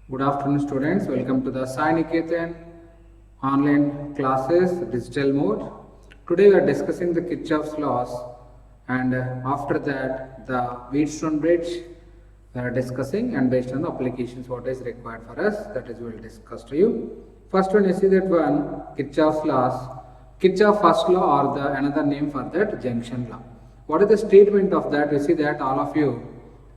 Good afternoon, students. Welcome to the Sai Niketan online classes digital mode. Today we are discussing the Kirchhoff's laws, and after that the Wheatstone bridge we are discussing, and based on the applications what is required for us, that is we will discuss to you. First one, you see that one Kirchhoff's laws. Kirchhoff first law or the another name for that junction law. What is the statement of that? You see that all of you,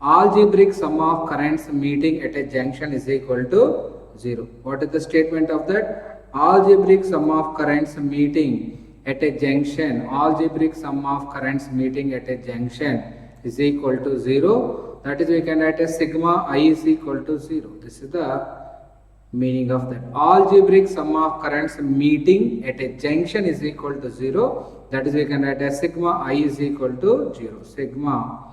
algebraic sum of currents meeting at a junction is equal to 0. What is the statement of that? Algebraic sum of currents meeting at a junction, algebraic sum of currents meeting at a junction is equal to 0. That is, we can write as sigma I is equal to 0. This is the meaning of that. Algebraic sum of currents meeting at a junction is equal to 0. That is, we can write as sigma I is equal to 0. Sigma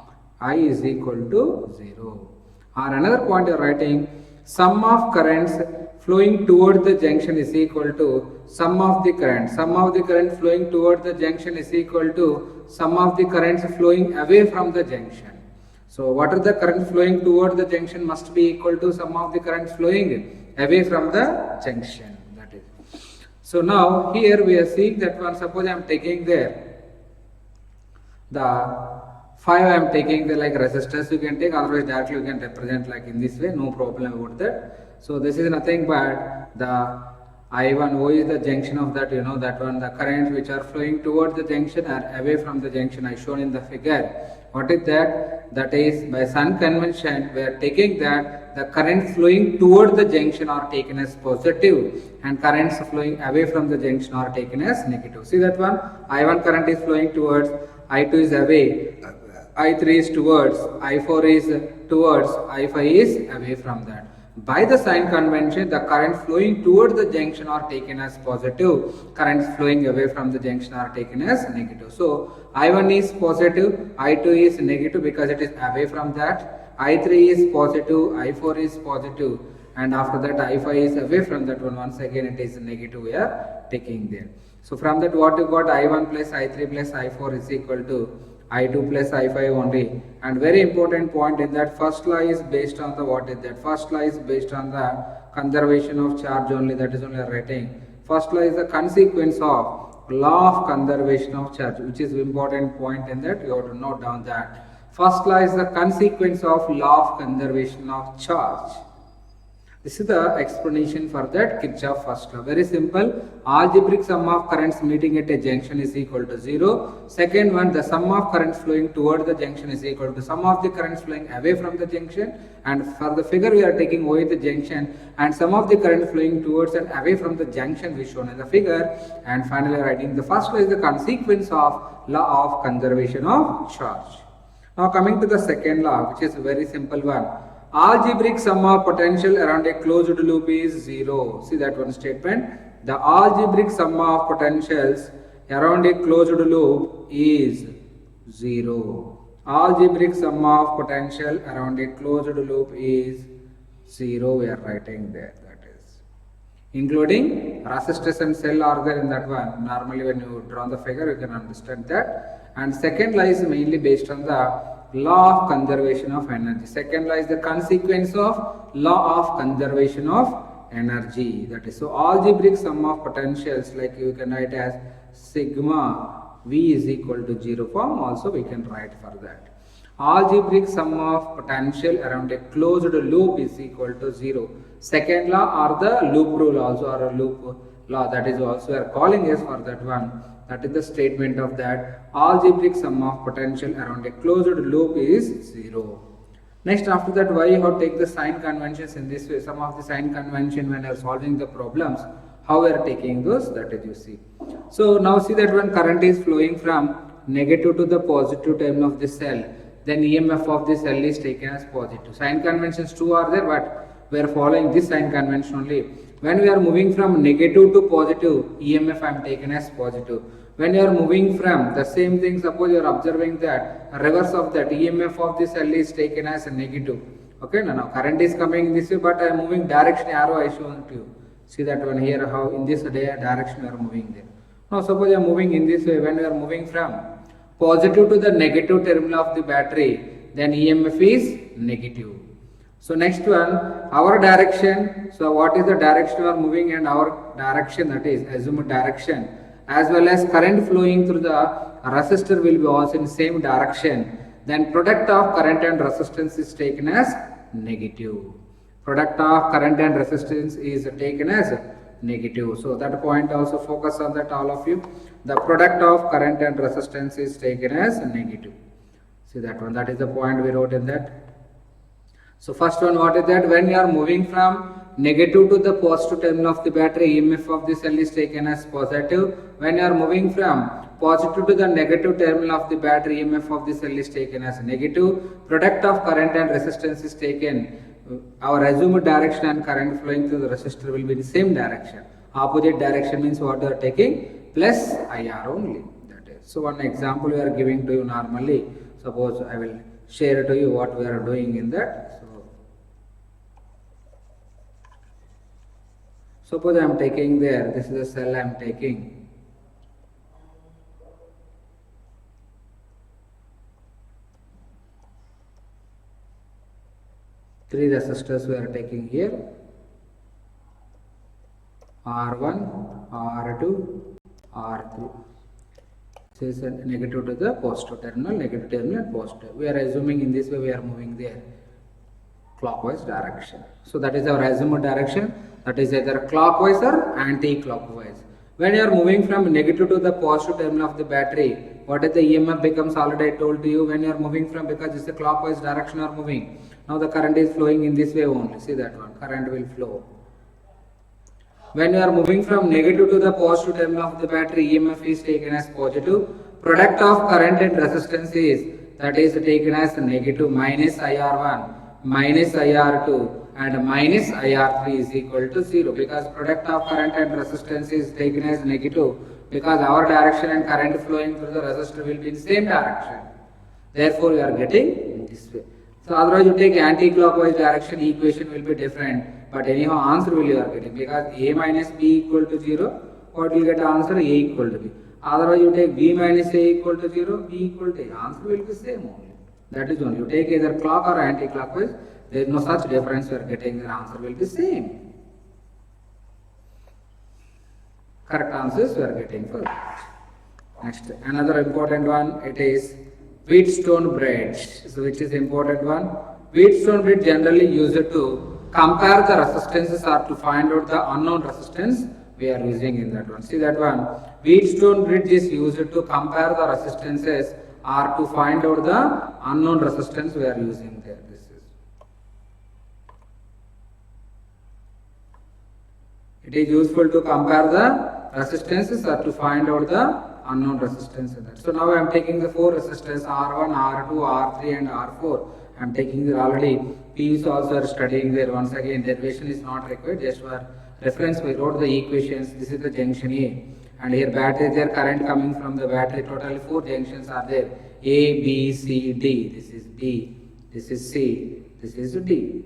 I is equal to 0. Or another point you are writing, sum of currents flowing toward the junction is equal to sum of the current. Sum of the current flowing toward the junction is equal to sum of the currents flowing away from the junction. So what are the currents flowing toward the junction must be equal to sum of the currents flowing away from the junction. That is. So now here we are seeing that one, suppose I am taking there the 5 I am taking the like resistors you can take, otherwise directly you can represent like in this way, no problem about that. So this is nothing but the I1O is the junction of that, that one, the currents which are flowing towards the junction are away from the junction I shown in the figure. What is that? That is, by sun convention we are taking that the currents flowing toward the junction are taken as positive and currents flowing away from the junction are taken as negative. See that one, I1 current is flowing towards, I2 is away, I3 is towards, I4 is towards, I5 is away from that. By the sign convention, the current flowing toward the junction are taken as positive, currents flowing away from the junction are taken as negative. So I1 is positive, I2 is negative because it is away from that, I3 is positive, I4 is positive, and after that I5 is away from that one. Once again it is negative we are taking there. So from that what you got, I1 plus I3 plus I4 is equal to I2 plus I5 only. And very important point in that, first law is based on the, what is that? First law is based on the conservation of charge only, that is only a rating. First law is the consequence of law of conservation of charge, which is important point in that, you have to note down that. First law is the consequence of law of conservation of charge. This is the explanation for that Kirchhoff first law. Very simple. Algebraic sum of currents meeting at a junction is equal to 0. Second one, the sum of currents flowing toward the junction is equal to sum of the currents flowing away from the junction. And for the figure we are taking away the junction and sum of the current flowing towards and away from the junction is shown in the figure. And finally writing the first law is the consequence of law of conservation of charge. Now coming to the second law, which is a very simple one. Algebraic sum of potential around a closed loop is 0. See that one statement. The algebraic sum of potentials around a closed loop is 0. Algebraic sum of potential around a closed loop is 0. We are writing there. That is including resistors and cell are there in that one. Normally when you draw the figure you can understand that. And second law is mainly based on the law of conservation of energy. Second law is the consequence of law of conservation of energy. That is, so algebraic sum of potentials, like you can write as sigma V is equal to 0 form, also we can write for that. Algebraic sum of potential around a closed loop is equal to 0. Second law or the loop rule also, or a loop law, that is also we are calling as for that one. That is the statement of that algebraic sum of potential around a closed loop is 0. Next, after that, why you have to take the sign conventions in this way? Some of the sign convention when you are solving the problems, how we are taking those, that is you see. So now see that when current is flowing from negative to the positive terminal of the cell, then EMF of the cell is taken as positive. Sign conventions too are there, but we are following this sign convention only. When we are moving from negative to positive, EMF I am taken as positive. When you are moving from the same thing, suppose you are observing that reverse of that, EMF of the cell is taken as a negative. Okay, now current is coming this way, but I am moving direction arrow I shown to you. See that one here, how in this direction we are moving there. Now suppose I am moving in this way, when we are moving from positive to the negative terminal of the battery, then EMF is negative. So next one, our direction. So what is the direction we are moving and our direction, that is assumed direction, as well as current flowing through the resistor will be also in same direction. Then product of current and resistance is taken as negative. Product of current and resistance is taken as negative. So that point also focus on that, all of you. The product of current and resistance is taken as negative. See that one, that is the point we wrote in that. So first one, what is that? When you are moving from negative to the positive terminal of the battery, EMF of the cell is taken as positive. When you are moving from positive to the negative terminal of the battery, EMF of the cell is taken as negative. Product of current and resistance is taken. Our assumed direction and current flowing through the resistor will be in the same direction. Opposite direction means what you are taking? Plus IR only. That is. So one example we are giving to you normally. Suppose I will share to you what we are doing in that. Suppose I am taking there, this is the cell I am taking. Three resistors we are taking here. R1, R2, R3. This is a negative to the positive terminal, negative terminal and positive. We are assuming in this way we are moving there. Clockwise direction. So that is our assumed direction, that is either clockwise or anti-clockwise. When you are moving from negative to the positive terminal of the battery, what is the EMF becomes? Already I told you, when you are moving from, because it's a clockwise direction you are moving. Now the current is flowing in this way only. See that one, current will flow. When you are moving from negative to the positive terminal of the battery, EMF is taken as positive. Product of current and resistance is, that is taken as negative, minus IR1, minus IR2 and minus IR3 is equal to 0, because product of current and resistance is taken as negative, because our direction and current flowing through the resistor will be in same direction. Therefore, you are getting this way. So otherwise you take anti-clockwise direction, equation will be different, but anyhow answer will you are getting, because A minus B equal to 0, what will get answer? A equal to B. Otherwise you take B minus A equal to 0, B equal to A, answer will be same only. That is only, you take either clock or anti-clockwise, there is no such difference, you are getting, the answer will be same. Correct answers we are getting for that. Next, another important one, it is Wheatstone bridge. So which is important one? Wheatstone bridge generally used to compare the resistances or to find out the unknown resistance we are using in that one. See that one? Wheatstone bridge is used to compare the resistances or to find out the unknown resistance we are using there. This is. It is useful to compare the resistances or to find out the unknown resistance in that. So now I am taking the four resistors R1, R2, R3 and R4. I am taking there already. PUs also are studying there. Once again, derivation is not required. Just for reference, we wrote the equations. This is the junction A. And here battery, there current coming from the battery. Totally four junctions are there. A, B, C, D. This is B. This is C. This is D.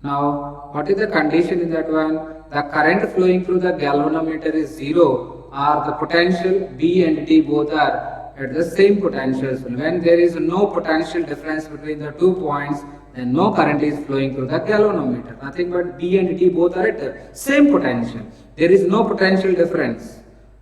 Now, what is the condition in that one? The current flowing through the galvanometer is 0. Or the potential B and D both are at the same potentials. When there is no potential difference between the 2 points, then no current is flowing through the galvanometer. Nothing but B and D both are at the same potential. There is no potential difference.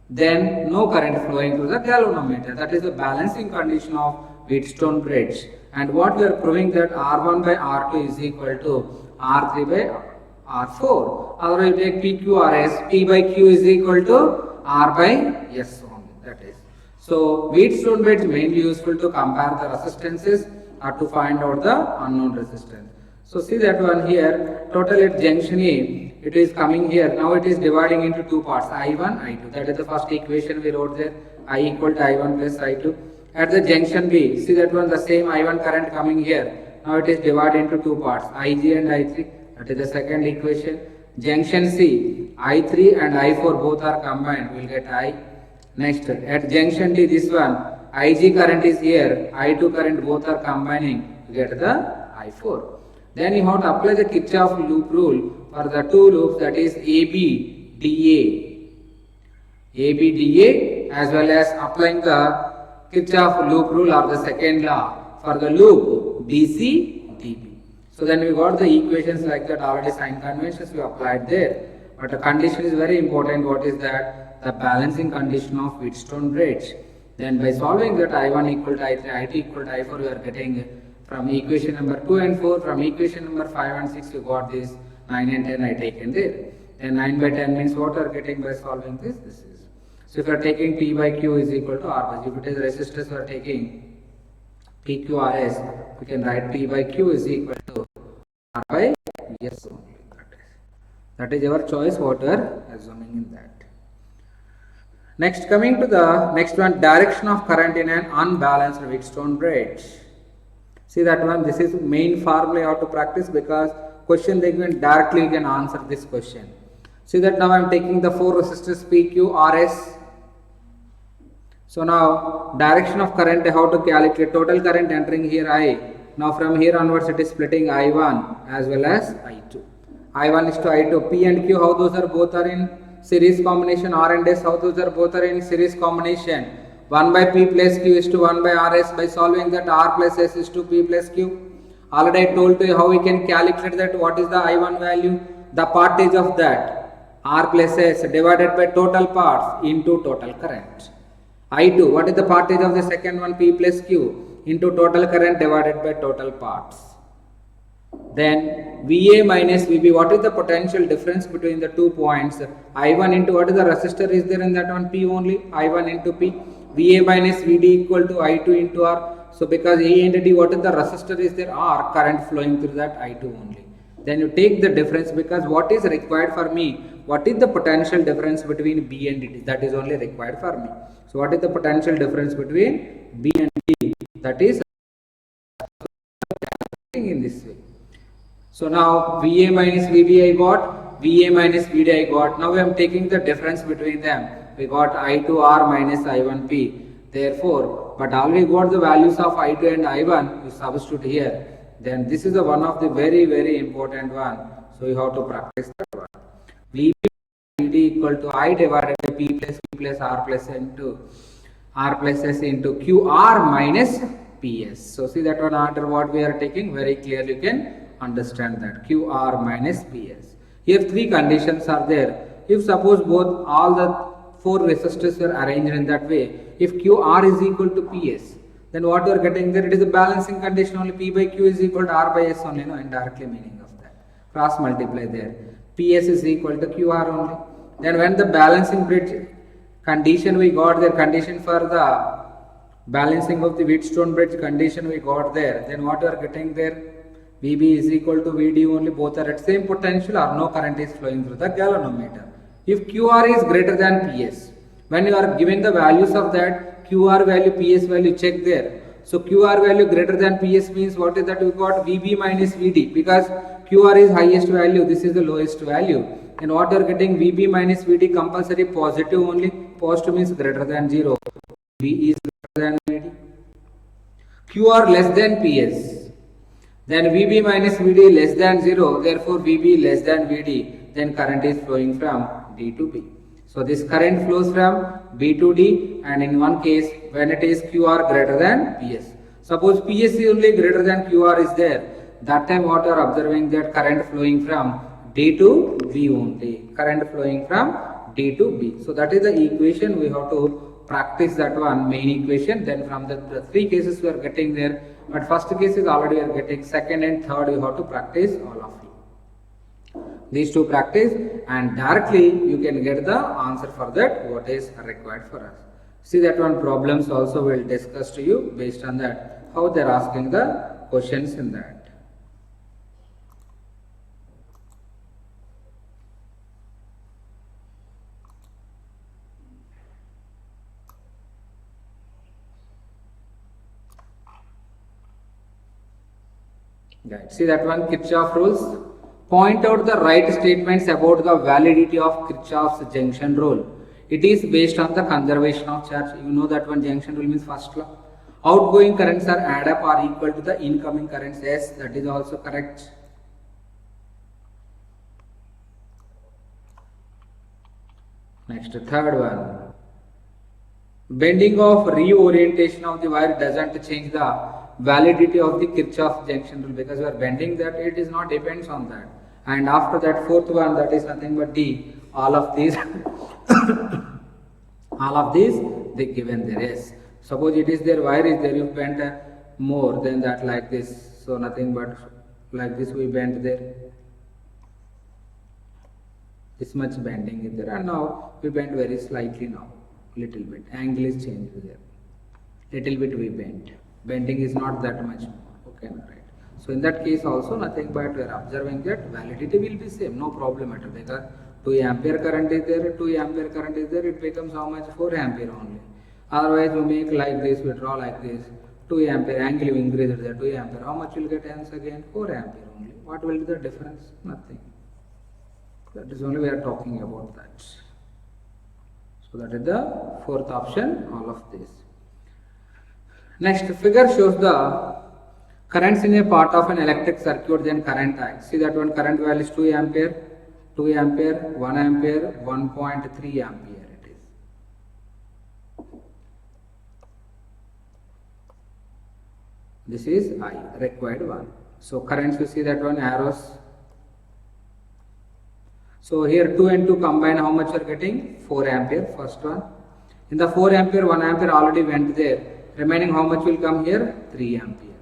Then no current flowing through the galvanometer. That is the balancing condition of Wheatstone bridge. And what we are proving that R1 by R2 is equal to R3 by R4. Otherwise you take PQRS, P by Q is equal to R by S only, that is. So Wheatstone bridge mainly useful to compare the resistances or to find out the unknown resistance. So see that one here, total at junction A, it is coming here. Now it is dividing into two parts, I1, I2. That is the first equation we wrote there, I equal to I1 plus I2. At the junction B, see that one, the same I1 current coming here. Now it is divided into two parts, IG and I3. That is the second equation. Junction C, I3 and I4 both are combined, we will get I. Next, at junction D, this one, IG current is here, I2 current both are combining, you get the I4. Then you have to apply the Kirchhoff loop rule for the two loops, that is AB, DA. AB, DA as well as applying the Kirchhoff loop rule or the second law for the loop BC, DB. So then we got the equations like that, already sign conventions we applied there. But a condition is very important. What is that? The balancing condition of Wheatstone bridge. Then by solving that I1 equal to I3, I2 equal to I4, we are getting from equation number 2 and 4, from equation number 5 and 6, we got this 9 and 10 I taken there. And 9 by 10 means what we are getting by solving this? This is. So if you are taking P by Q is equal to R by. If it is resistors, we are taking PQRS, we can write P by Q is equal to R by S only. That is our choice, what we are assuming in that. Next, coming to the next one, direction of current in an unbalanced Wheatstone bridge. See that one, this is main formula you have to practice, because question they given directly you can answer this question. See that now I am taking the 4 resistors PQ, RS. So now direction of current, how to calculate total current entering here I. Now from here onwards it is splitting I1 as well as I2. I1 is to I2. P and Q, how those are both are in series combination. R and S, how those are both are in series combination. 1 by P plus Q is to 1 by RS. By solving that, R plus S is to P plus Q. Already I told to you how we can calculate that. What is the I1 value? The partage of that R plus S divided by total parts into total current. I2, what is the partage of the second one? P plus Q into total current divided by total parts. Then VA minus VB, what is the potential difference between the 2 points? I1 into what is the resistor is there in that one? P only. I1 into P. VA minus VD equal to I2 into R. So because A and D, what is the resistor is there? R, current flowing through that I2 only. Then you take the difference, because what is required for me? What is the potential difference between B and D? That is only required for me. So what is the potential difference between B and D? That is in this way. So now VA minus VB I got, VA minus VD I got. Now I am taking the difference between them. We got I2R minus I1P. Therefore, but already got the values of I2 and I1, you substitute here. Then this is the one of the very important one. So you have to practice that one. VB VD equal to I divided by P plus Q plus R plus into R plus S into QR minus PS. So see that one after what we are taking, very clearly you can understand that QR minus PS. Here 3 conditions are there. If suppose both all the 4 resistors are arranged in that way, if QR is equal to PS, then what we are getting there, it is a balancing condition only. P by Q is equal to R by S only, indirectly meaning of that. Cross multiply there. PS is equal to QR only. Then when the balancing bridge condition we got there, condition for the balancing of the Wheatstone bridge condition we got there, then what we are getting there? VB is equal to VD only, both are at same potential or no current is flowing through the galvanometer. If QR is greater than PS, when you are given the values of that QR value, PS value, check there. So QR value greater than PS means what is that? We got VB minus VD, because QR is highest value, this is the lowest value. And what you are getting, VB minus VD compulsory positive only. Positive means greater than 0. V is greater than VD. QR less than PS. Then VB minus VD less than 0, therefore VB less than VD, then current is flowing from D to B. So this current flows from B to D, and in one case when it is QR greater than PS. Suppose PS is only greater than QR is there, that time what you are observing, that current flowing from D to B only, current flowing from D to B. So that is the equation we have to practice, that one main equation. Then from the 3 cases we are getting there, but first case is already we are getting, second and third you have to practice all of you. These 2 practice, and directly you can get the answer for that what is required for us. See that one problems also will discuss to you based on that, how they are asking the questions in that. Right. See that one, Kirchhoff rules. Point out the right statements about the validity of Kirchhoff's junction rule. It is based on the conservation of charge. You know that one, junction rule means first law. Outgoing currents are add up or equal to the incoming currents. Yes, that is also correct. Next, third one. Bending of reorientation of the wire doesn't change the validity of the Kirchhoff junction rule, because we are bending that, it is not depends on that. And after that, fourth one, that is nothing but D. All of these, all of these, they given there. Yes. Suppose it is there, wire is there, you bend more than that, like this. So nothing but like this we bend there. This much bending is there, and now we bend very slightly now, little bit. Angle is changed there. Little bit we bend. Bending is not that much more. Okay, right. So in that case also nothing but we are observing that validity will be same, no problem at all. Because 2 ampere current is there, 2 ampere current is there, it becomes how much? 4 ampere only. Otherwise we make like this, we draw like this. 2 ampere, angle you increase it there, 2 ampere. How much will get hence again? 4 ampere only. What will be the difference? Nothing. That is only we are talking about that. So that is the fourth option, all of this. Next figure shows the currents in a part of an electric circuit, then current I. See that one current value is 2 ampere, 2 ampere, 1 ampere, 1.3 ampere it is. This is I, required one. So currents, you see that one arrows. So here 2 and 2 combine, how much you are getting? 4 ampere, first one. In the 4 ampere, 1 ampere already went there. Remaining how much will come here? 3 ampere.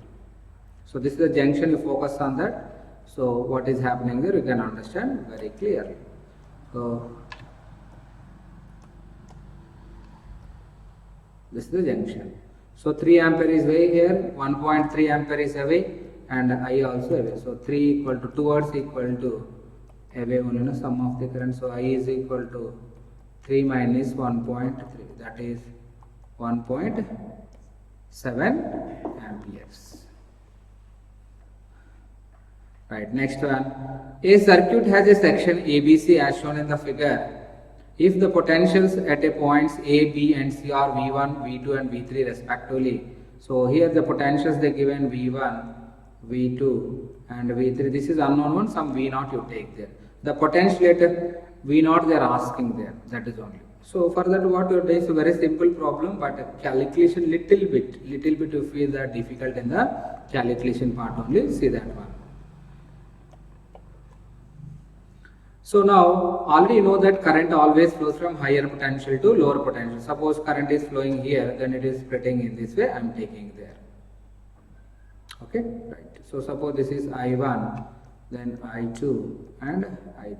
So this is the junction, you focus on that. So what is happening there, you can understand very clearly. So this is the junction. So 3 ampere is away here, 1.3 ampere is away, and I also away. So 3 equal to towards equal to away only, no, sum of the current. So I is equal to 3 minus 1.3, that is 1.7 amperes. Right, next one. A circuit has a section ABC as shown in the figure. If the potentials at a points A, B and C are V1, V2 and V3 respectively. So here the potentials they given V1, V2 and V3. This is unknown one, some V0 you take there. The potentiator V0 they are asking there, that is only. So for that what you do is a very simple problem, but calculation little bit you feel that difficult in the calculation part only, see that one. So now already you know that current always flows from higher potential to lower potential. Suppose current is flowing here, then it is splitting in this way, I am taking there. Okay, right. So suppose this is I1, then I2 and I3.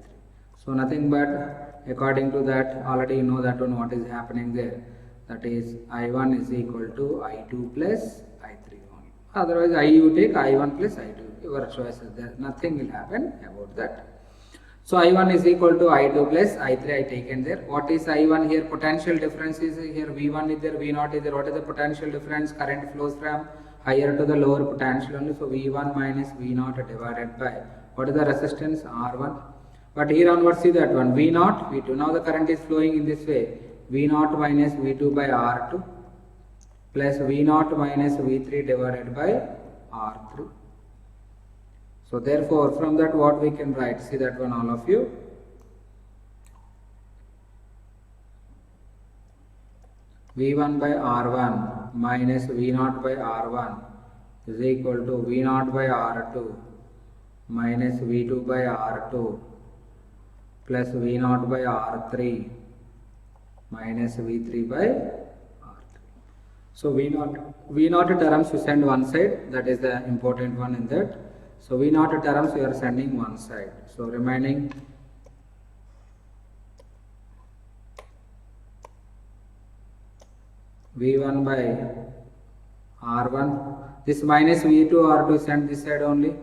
So nothing but according to that already you know that one what is happening there. That is I1 is equal to I2 plus I3 only. Otherwise I you take I1 plus I2. Your choice is there. Nothing will happen about that. So I1 is equal to I2 plus I3 I taken there. What is I1 here? Potential difference is here. V1 is there, V0 is there. What is the potential difference? Current flows from higher to the lower potential only. So V1 minus V0 divided by what is the resistance? R1. But here onwards see that one V0, V2. Now the current is flowing in this way. V0 minus V2 by R2 plus V0 minus V3 divided by R3. So therefore from that what we can write? See that one all of you. V1 by R1 minus V0 by R1 is equal to V0 by R2 minus V2 by R2 plus V0 by R3 minus V3 by R3. So V0 terms you send one side, that is the important one in that. So V0 terms we are sending one side. So remaining V1 by R1. This minus V2 R2 send this side only,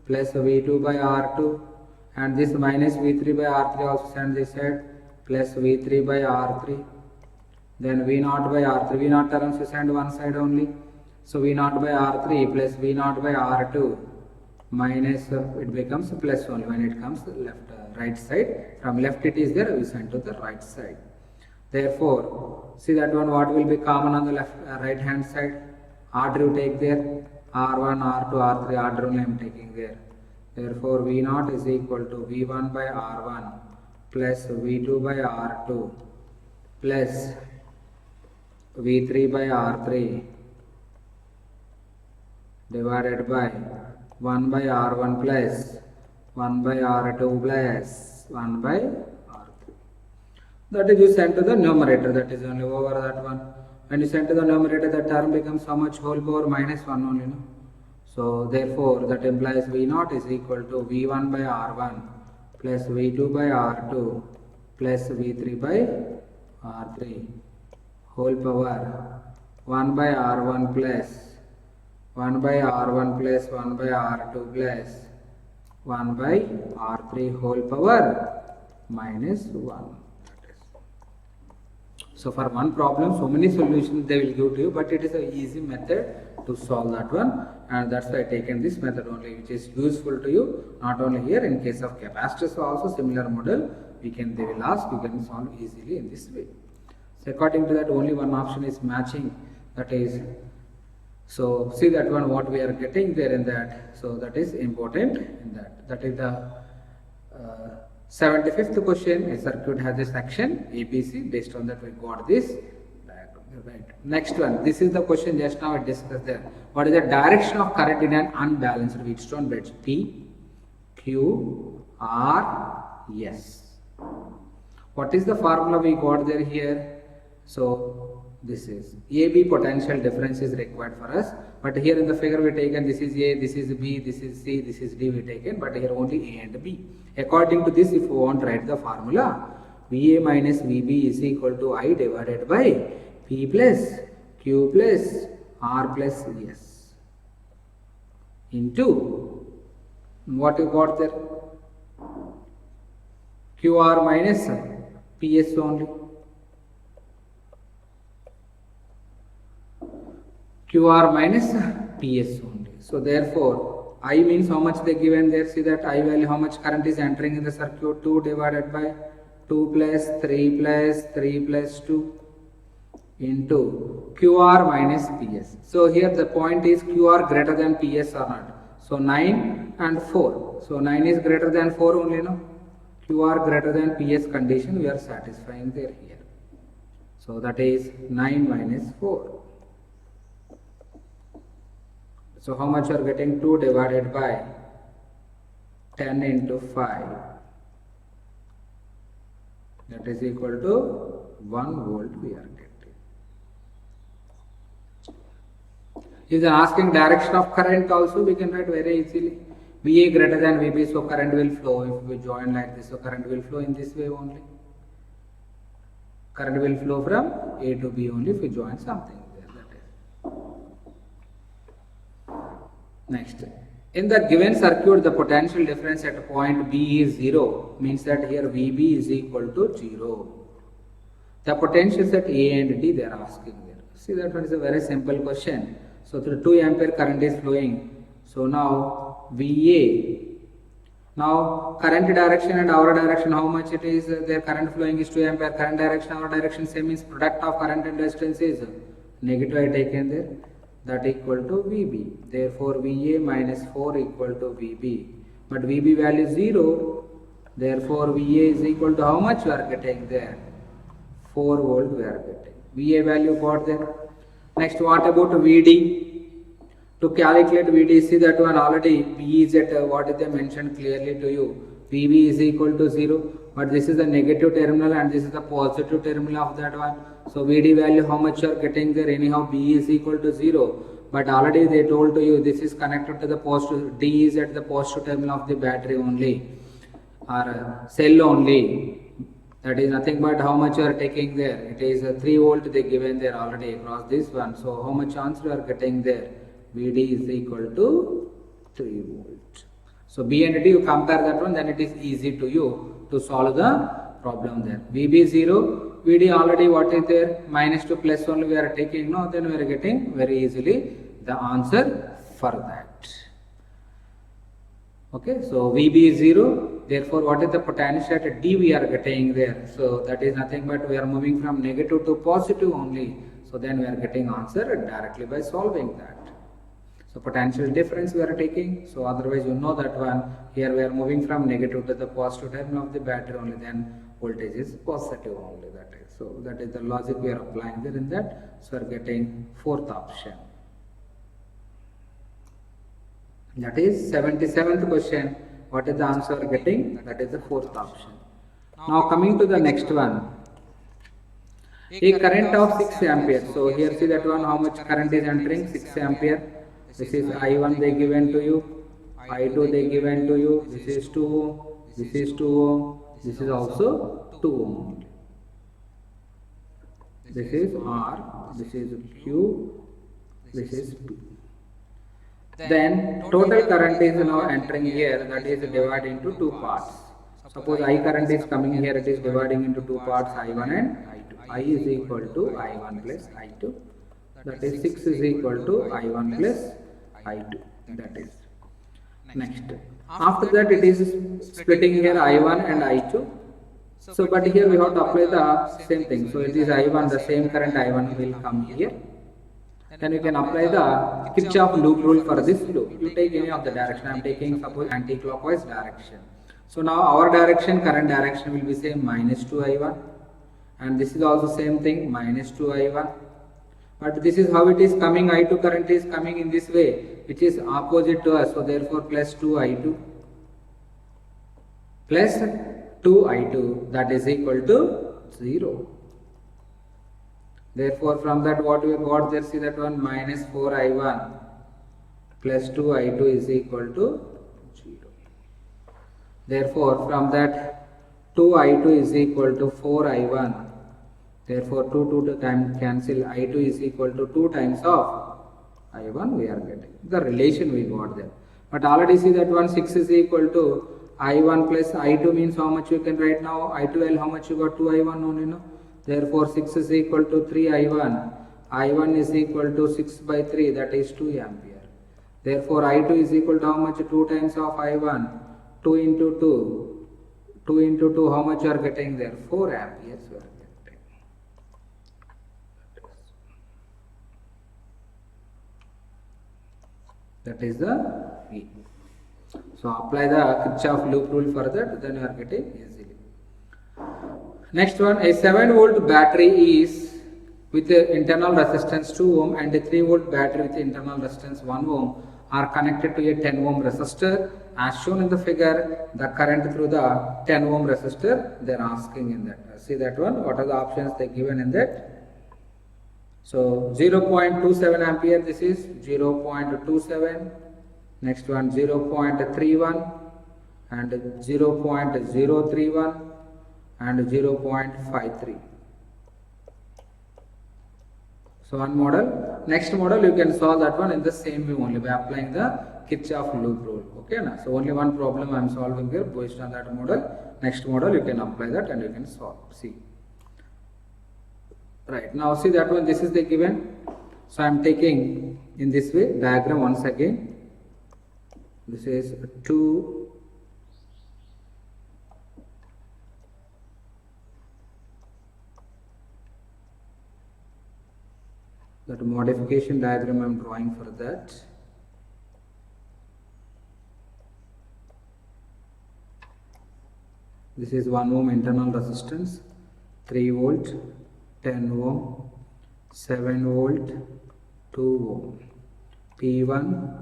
plus V2 by R2, and this minus V3 by R3 also send this side, plus V3 by R3. Then V0 by R3. V0 terms you send one side only. So V0 by R3 plus V0 by R2 minus it becomes plus only when it comes left right side. From left it is there, we send to the right side. Therefore, see that one what will be common on the left right hand side? Order you take there, R1, R2, R3, order only I am taking there. Therefore, V0 is equal to V1 by R1 plus V2 by R2 plus V3 by R3 divided by 1 by R1 plus 1 by R2 plus 1 by R3. That is you send to the numerator, that is only over that one. When you send to the numerator, the term becomes how much? Whole power minus 1 only, no? So therefore that implies V0 is equal to V1 by R1 plus V2 by R2 plus V3 by R3 whole power 1 by R1 plus 1 by R1 plus 1 by R2 plus 1 by R3 whole power minus 1. So for one problem, so many solutions they will give to you, but it is an easy method to solve that one, and that's why I taken this method only, which is useful to you. Not only here, in case of capacitors also similar model, they will ask, you can solve easily in this way. So according to that, only one option is matching, that is, so see that one what we are getting there in that, so that is important in that. That is the 75th question. A circuit has a section ABC. Based on that, we got this diagram. Right. Next one. This is the question just now I discussed there. What is the direction of current in an unbalanced Wheatstone bridge? P, Q, R, S. What is the formula we got there here? So this is AB potential difference is required for us. But here in the figure we taken, this is A, this is B, this is C, this is D we taken, but here only A and B. According to this, if you want to write the formula, VA minus VB is equal to I divided by P plus Q plus R plus S into what you got there? QR minus PS only. QR minus PS only. So therefore, I means how much they given there. See that I value, how much current is entering in the circuit? 2 divided by 2 plus 3 plus 3 plus 2 into QR minus PS. So here the point is QR greater than PS or not. So 9 and 4. So 9 is greater than 4 only, no? QR greater than PS condition we are satisfying there here. So that is 9 minus 4. So how much you are getting? 2 divided by 10 into 5. That is equal to 1 volt we are getting. If they are asking direction of current also, we can write very easily. VA greater than VB, so current will flow. If we join like this, so current will flow in this way only. Current will flow from A to B only if we join something there. That is. Next, in the given circuit, the potential difference at point B is 0, means that here VB is equal to 0. The potentials at A and D they are asking there. See, that one is a very simple question. So the 2 ampere current is flowing. So now VA, now current direction and our direction, how much it is, their current flowing is 2 ampere, current direction, our direction same, means product of current and resistance is negative I taken there. That equal to VB. Therefore, VA minus 4 equal to VB. But VB value is 0. Therefore, VA is equal to how much we are getting there? 4 volt we are getting. VA value got there. Next, what about VD? To calculate VD, see that one already B is at what is they mentioned clearly to you. VB is equal to 0. But this is the negative terminal and this is the positive terminal of that one. So VD value how much you are getting there? Anyhow B is equal to 0. But already they told to you this is connected to the positive, D is at the positive terminal of the battery only or cell only. That is nothing but how much you are taking there. It is 3 volt they given there already across this one. So how much answer you are getting there? VD is equal to 3 volt. So B and D you compare that one, then it is easy to you to solve the problem there. VB 0, VD already what is there? Minus to plus only we are taking, no, then we are getting very easily the answer for that. Okay, so VB is 0, therefore what is the potential at D we are getting there? So that is nothing but we are moving from negative to positive only. So then we are getting answer directly by solving that. So potential difference we are taking, so otherwise you know that one, here we are moving from negative to the positive terminal of the battery only, then voltage is positive only, that is. So that is the logic we are applying there in that, so we are getting fourth option. That is 77th question. What is the answer getting? That is the fourth option. Now coming to the next one. A current of 6 ampere. So here see that one, how much current is entering? 6 ampere. This is I1 they given to you. I2 they given to you. This is 2 ohm. This is 2 ohm. This is also 2 ohm. This is R. This is Q. This is P. Then total current is now entering here, that is divided into two parts. Suppose I current is coming here, it is dividing into two parts, I1 and I2. I is equal to I1 plus I2. That is 6 is equal to I1 plus I2. That is next. After that it is splitting here I1 and I2. So but here we have to apply the same thing. So it is I1, the same current I1 will come here. Then you can apply the Kirchhoff loop rule for this loop. You take any of the direction. I am taking suppose anti-clockwise direction. So now our direction, current direction will be same minus 2I1, and this is also same thing minus 2I1. But this is how it is coming. I2 current is coming in this way, which is opposite to us. So therefore plus 2I2 plus 2I2, that is equal to 0. Therefore, from that what we got there, see that one minus 4I1 plus 2I2 is equal to 0. Therefore, from that 2I2 is equal to 4I1. Therefore, 2 times cancel, I2 is equal to 2 times of I1 we are getting. The relation we got there. But already see that one 6 is equal to I1 plus I2 means how much you can write now? I2L, how much you got? 2I1 only, no? Therefore, 6 is equal to 3I1. I1 is equal to 6 by 3, that is 2 ampere. Therefore, I2 is equal to how much? 2 times of I1. 2 into 2. 2 into 2, how much you are getting there? 4 amperes you are getting. That is the E. So, apply the Kirchhoff loop rule for that, then you are getting easily. Next one, a 7 volt battery is with internal resistance 2 ohm and a 3 volt battery with internal resistance 1 ohm are connected to a 10 ohm resistor. As shown in the figure, the current through the 10 ohm resistor they are asking in that. See that one, what are the options they given in that? So 0.27 ampere, this is 0.27. Next one 0.31 and 0.031. and 0.53. So one model. Next model you can solve that one in the same way only by applying the Kirchhoff loop rule. Okay, na? So only one problem I am solving here based on that model. Next model you can apply that and you can solve. See. Right, now see that one, this is the given. So I am taking in this way diagram once again. This is 2. That modification diagram I am drawing for that. This is 1 ohm internal resistance, 3 volt, 10 ohm, 7 volt, 2 ohm, P1,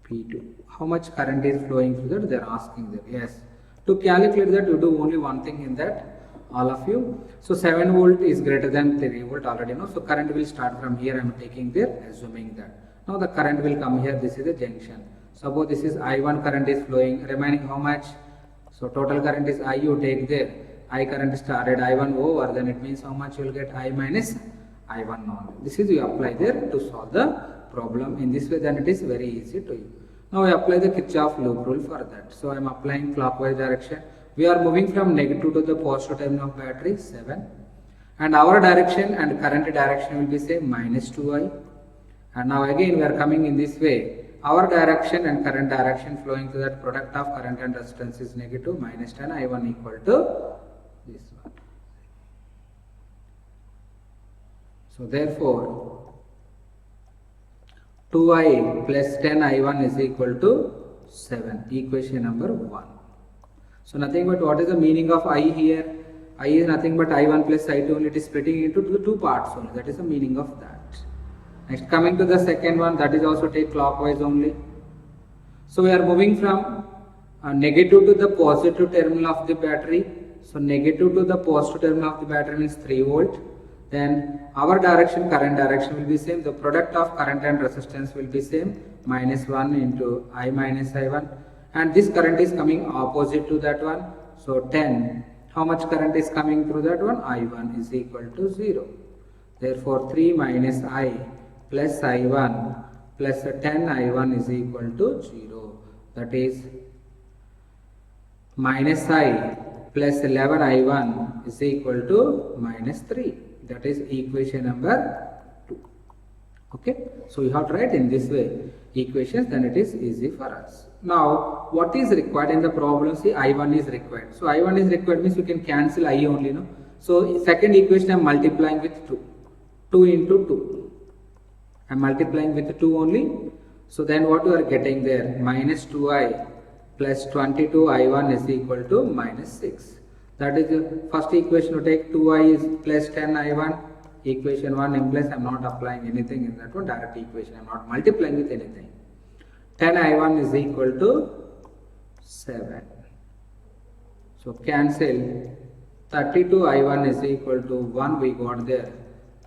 P2. How much current is flowing through that? They are asking there. Yes. To calculate that, you do only one thing in that. All of you. So 7 volt is greater than 3 volt already know. So current will start from here. I am taking there, assuming that. Now the current will come here. This is the junction. Suppose this is I1 current is flowing. Remaining how much? So total current is I you take there. I current started I1 over. Then it means how much you will get I minus I1 only. This is you apply there to solve the problem. In this way, then it is very easy to you. Now we apply the Kirchhoff loop rule for that. So I am applying clockwise direction. We are moving from negative to the positive terminal of battery 7, and our direction and current direction will be say minus 2I. And now again we are coming in this way. Our direction and current direction flowing to that product of current and resistance is negative, minus 10 I1 equal to this one. So therefore 2I plus 10 I1 is equal to 7. Equation number 1. So nothing but what is the meaning of I here? I is nothing but I1 plus I2 only. It is splitting into the two parts only. That is the meaning of that. Next, coming to the second one, that is also take clockwise only. So we are moving from negative to the positive terminal of the battery. So negative to the positive terminal of the battery means 3 volt. Then our direction, current direction will be same. The product of current and resistance will be same, minus 1 into I minus I1. And this current is coming opposite to that one. So 10. How much current is coming through that one? I1 is equal to 0. Therefore 3 minus I plus I1 plus 10 I1 is equal to 0. That is minus I plus 11 I1 is equal to minus 3. That is equation number 2. Okay. So you have to write in this way equations, then it is easy for us. Now what is required in the problem? See, I1 is required. So I1 is required means we can cancel I only. No? So second equation I am multiplying with 2. 2 into 2. I am multiplying with 2 only. So then what you are getting there? Minus 2I plus 22I1 is equal to minus 6. That is the first equation. To take 2I is plus 10I1. Equation 1 implies I am not applying anything in that one, direct equation. I am not multiplying with anything. 10I1 is equal to 7. So cancel. 32I1 is equal to 1 we got there.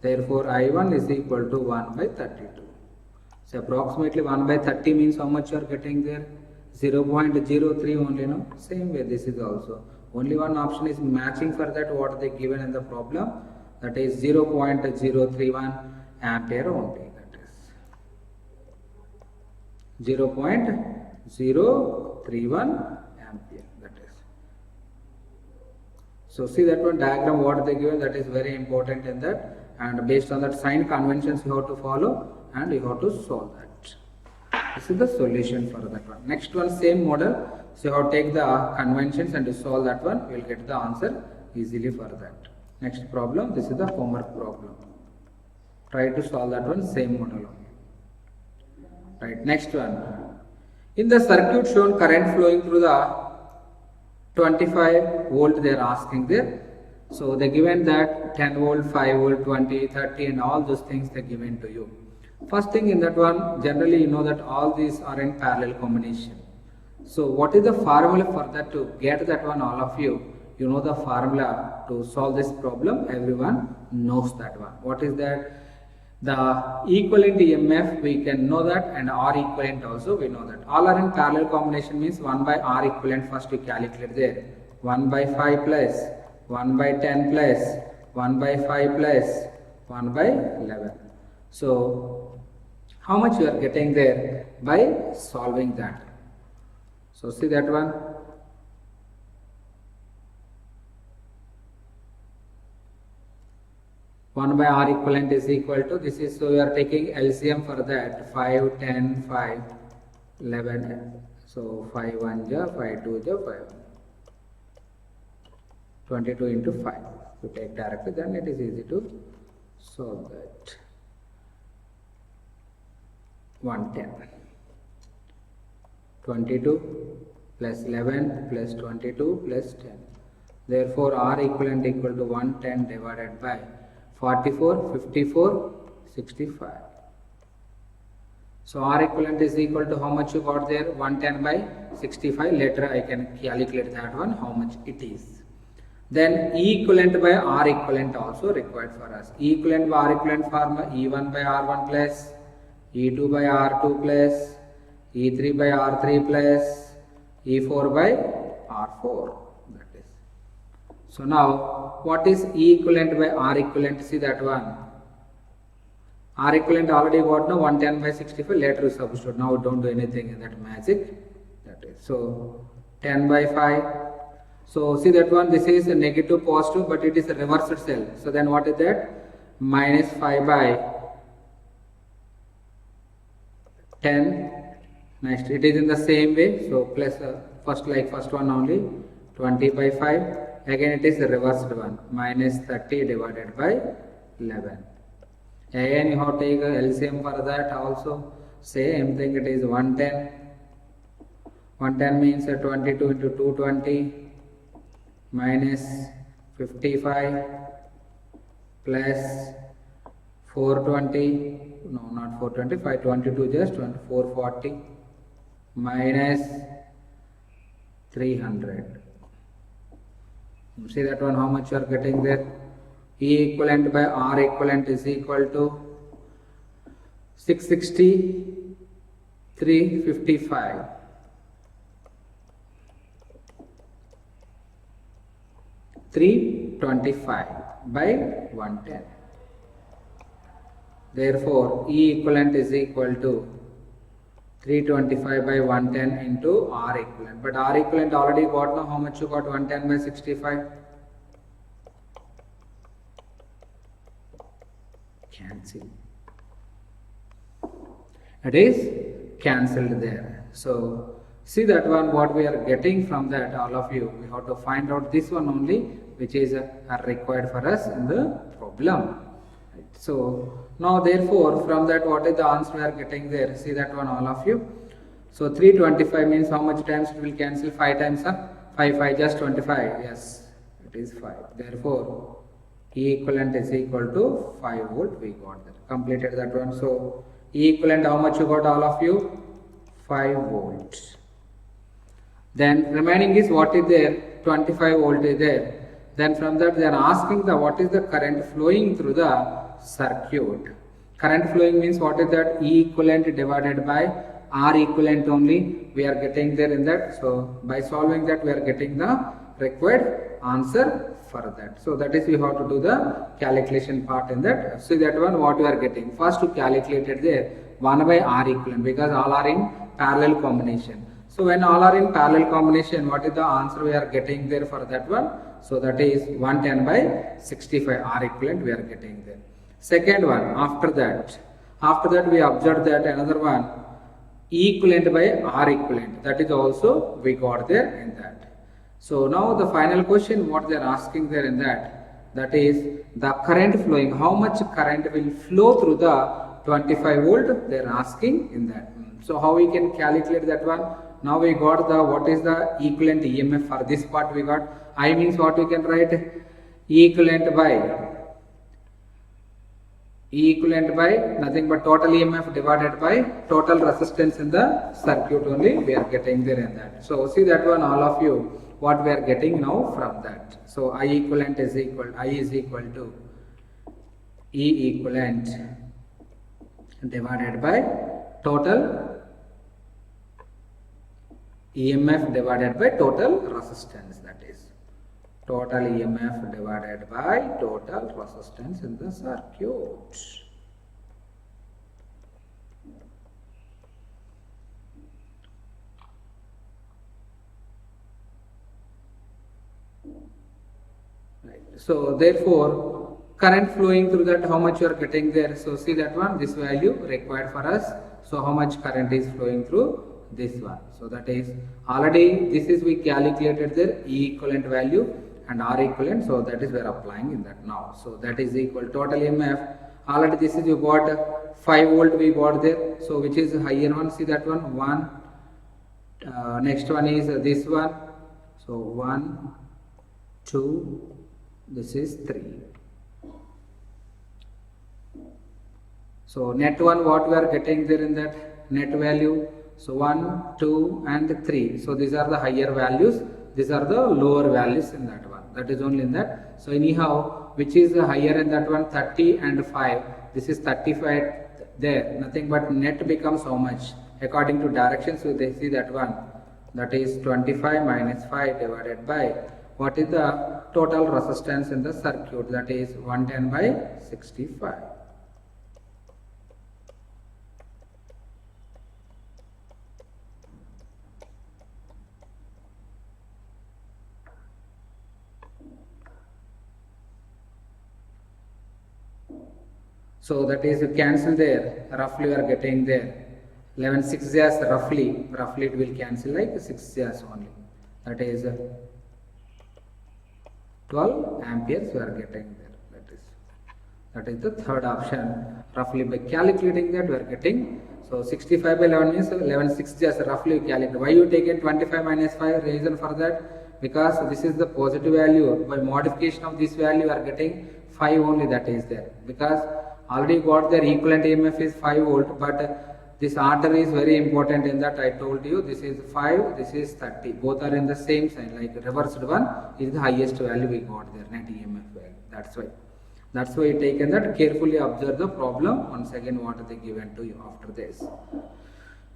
Therefore I1 is equal to 1 by 32. So approximately 1 by 30 means how much you are getting there? 0.03 only, no? Same way this is also. Only one option is matching for that what they given in the problem, that is 0.031 ampere only, that is 0.031 ampere, that is. So see that one diagram what they given, that is very important in that, and based on that sign conventions you have to follow and you have to solve that. This is the solution for that one. Next one, same model. So you have to take the conventions and to solve that one. We will get the answer easily for that. Next problem. This is the homework problem. Try to solve that one. Same model. Right. Next one. In the circuit shown, current flowing through the 25 volt. They are asking there. So they given that 10 volt, 5 volt, 20, 30, and all those things they given to you. First thing in that one, generally you know that all these are in parallel combination. So what is the formula for that? To get that one, all of you know the formula to solve this problem. Everyone knows that one. What is that? The equivalent EMF we can know that, and R equivalent also we know that. All are in parallel combination means 1 by R equivalent first we calculate there. 1 by 5 plus 1 by 10 plus 1 by 5 plus 1 by 11. So how much you are getting there by solving that? So see that one. One by R equivalent is equal to, this is, so we are taking LCM for that, 5, 10, 5, 11. So 5 1 ja, 5 2 ja, 5. 22 into 5. To take directly, then it is easy to solve that. 110. 22 plus 11 plus 22 plus 10. Therefore, R equivalent equal to 110 divided by 44, 54, 65. So, R equivalent is equal to how much you got there? 110 by 65. Later I can calculate that one, how much it is. Then E equivalent by R equivalent also required for us. E equivalent by R equivalent formula, E1 by R1 plus E2 by R2 plus E3 by R3 plus E4 by R4. That is. So now what is E equivalent by R equivalent? See that one. R equivalent already got now 110 by 65. Later you substitute. Now don't do anything in that magic. That is. So 10 by 5. So see that one. This is a negative positive, but it is a reversed cell. So then what is that? Minus 5 by 10. Next, it is in the same way. So plus first one only, 20 by 5. Again it is the reversed one, minus 30 divided by 11. Again you have to take a LCM for that also. Same thing, it is 110. 110 means 22 into 220 minus 55 plus 420. No, not 420. 522 just 440. minus 300. See that one, how much you are getting there? E equivalent by R equivalent is equal to 660, 355. 325 by 110. Therefore, E equivalent is equal to 325 by 110 into R equivalent. But R equivalent already got now. How much you got? 110 by 65. Cancel. It is cancelled there. So see that one, what we are getting from that, all of you. We have to find out this one only, which is required for us in the problem. Right. So now therefore from that, what is the answer we are getting there? See that one, all of you. So 325 means how much times it will cancel? 5 times, huh? 5 just 25. Yes, it is 5. Therefore E equivalent is equal to 5 volt. We got that. Completed that one. So E equivalent, how much you got, all of you? 5 volts. Then remaining is what is there? 25 volt is there. Then from that they are asking the what is the current flowing through the circuit. Current flowing means what is that? E equivalent divided by R equivalent only. We are getting there in that. So by solving that we are getting the required answer for that. So that is we have to do the calculation part in that. See that one, what we are getting. First to calculate it there 1 by R equivalent, because all are in parallel combination. So when all are in parallel combination, what is the answer we are getting there for that one? So that is 110 by 65 R equivalent we are getting there. Second one, after that we observe that another one E equivalent by R equivalent, that is also we got there in that. So now the final question what they are asking there in that is the current flowing, how much current will flow through the 25 volt they are asking in that. So how we can calculate that one? Now we got the what is the equivalent EMF for this part we got. I means what we can write? E equivalent by nothing but total EMF divided by total resistance in the circuit only we are getting there in that. So see that one, all of you, what we are getting now from that. So I equivalent is equal to E equivalent divided by total EMF divided by total resistance, that is total EMF divided by total resistance in the circuit. Right. So therefore current flowing through that, how much you are getting there? So see that one, this value required for us. So how much current is flowing through this one? So that is already this is we calculated their E equivalent value and R equivalent. So that is we are applying in that now. So that is equal total EMF. Already this is you got 5 volt we got there. So which is higher one? See that one. Next one is this one. So 1, 2. This is 3. So net one what we are getting there in that net value. So 1, 2 and 3. So these are the higher values. These are the lower values in that one. That is only in that. So anyhow, which is higher in that one? 30 and 5. This is 35 there. Nothing but net becomes how much? According to direction. So they see that one. That is 25 minus 5 divided by what is the total resistance in the circuit? That is 110 by 65. So that is you cancel there, roughly we are getting there 11 6 years roughly it will cancel like 6 years only. That is 12 amperes we are getting there. That is the third option. Roughly by calculating that we are getting. So 65 by 11 means 11 6 years roughly calculate. Why you taken 25 minus 5? Reason for that, because this is the positive value. By modification of this value we are getting 5 only, that is there. Because already got their equivalent EMF is 5 volt, but this order is very important in that I told you this is 5, this is 30. Both are in the same sign, like reversed one is the highest value we got there, net EMF value. That's why. That's why taken that. Carefully observe the problem. Once again, what are they given to you after this.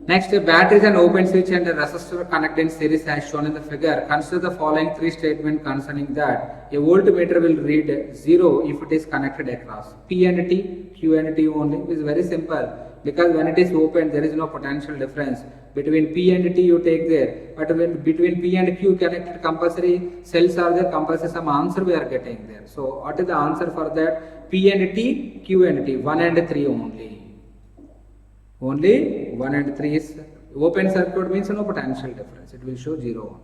Next, a battery is an open switch and a resistor connected in series as shown in the figure. Consider the following three statements concerning that. A voltmeter will read 0 if it is connected across. P and T, Q and T only. It is very simple. Because when it is open, there is no potential difference. Between P and T you take there. But when between P and Q connected compulsory cells are there, compulsory some answer we are getting there. So what is the answer for that? P and T, Q and T, 1 and 3 only. Only 1 and 3 is open circuit, means no potential difference. It will show 0.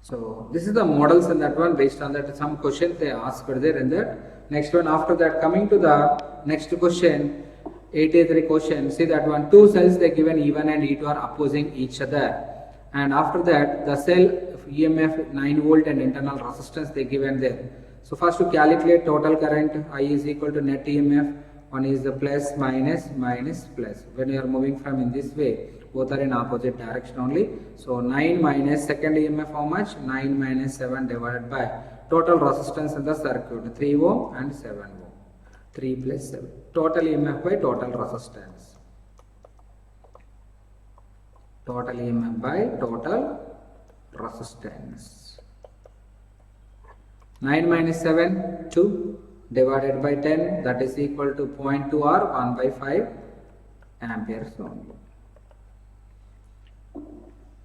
So this is the models in that one. Based on that, some questions they asked there in that. Next one, after that, coming to the next question, 83 question. See that one, two cells they given E1 and E2 are opposing each other. And after that, the cell EMF 9 volt and internal resistance they given there. So first to calculate total current, I is equal to net EMF. One is the plus, minus, minus, plus. When you are moving from in this way, both are in opposite direction only. So 9 minus second EMF how much? 9 minus 7 divided by total resistance in the circuit, 3 ohm and 7 ohm. 3 plus 7. Total EMF by total resistance. Total EMF by total resistance. 9 minus 7, 2 divided by 10, that is equal to 0.2 or 1 by 5 amperes only.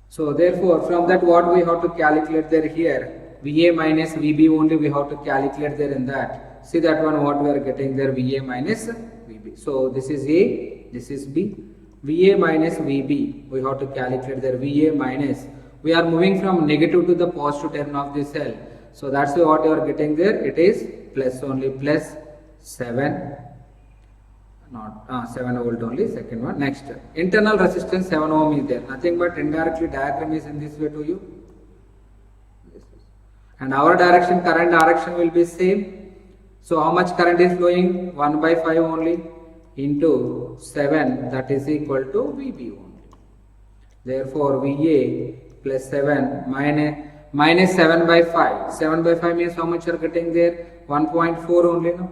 So therefore, from that what we have to calculate there here, VA minus VB only we have to calculate there in that. See that one what we are getting there, VA minus VB. So this is A, this is B. VA minus VB, we have to calculate there, VA minus. We are moving from negative to the positive term of the cell. So that's why what you are getting there, it is plus only, plus 7. Not 7 volt only, second one. Next, internal resistance 7 ohm is there. Nothing but indirectly diagram is in this way to you. And our direction, current direction will be same. So how much current is flowing? 1 by 5 only into 7, that is equal to VB only. Therefore VA plus 7 minus 7 by 5. 7 by 5 means how much you are getting there? 1.4 only, no?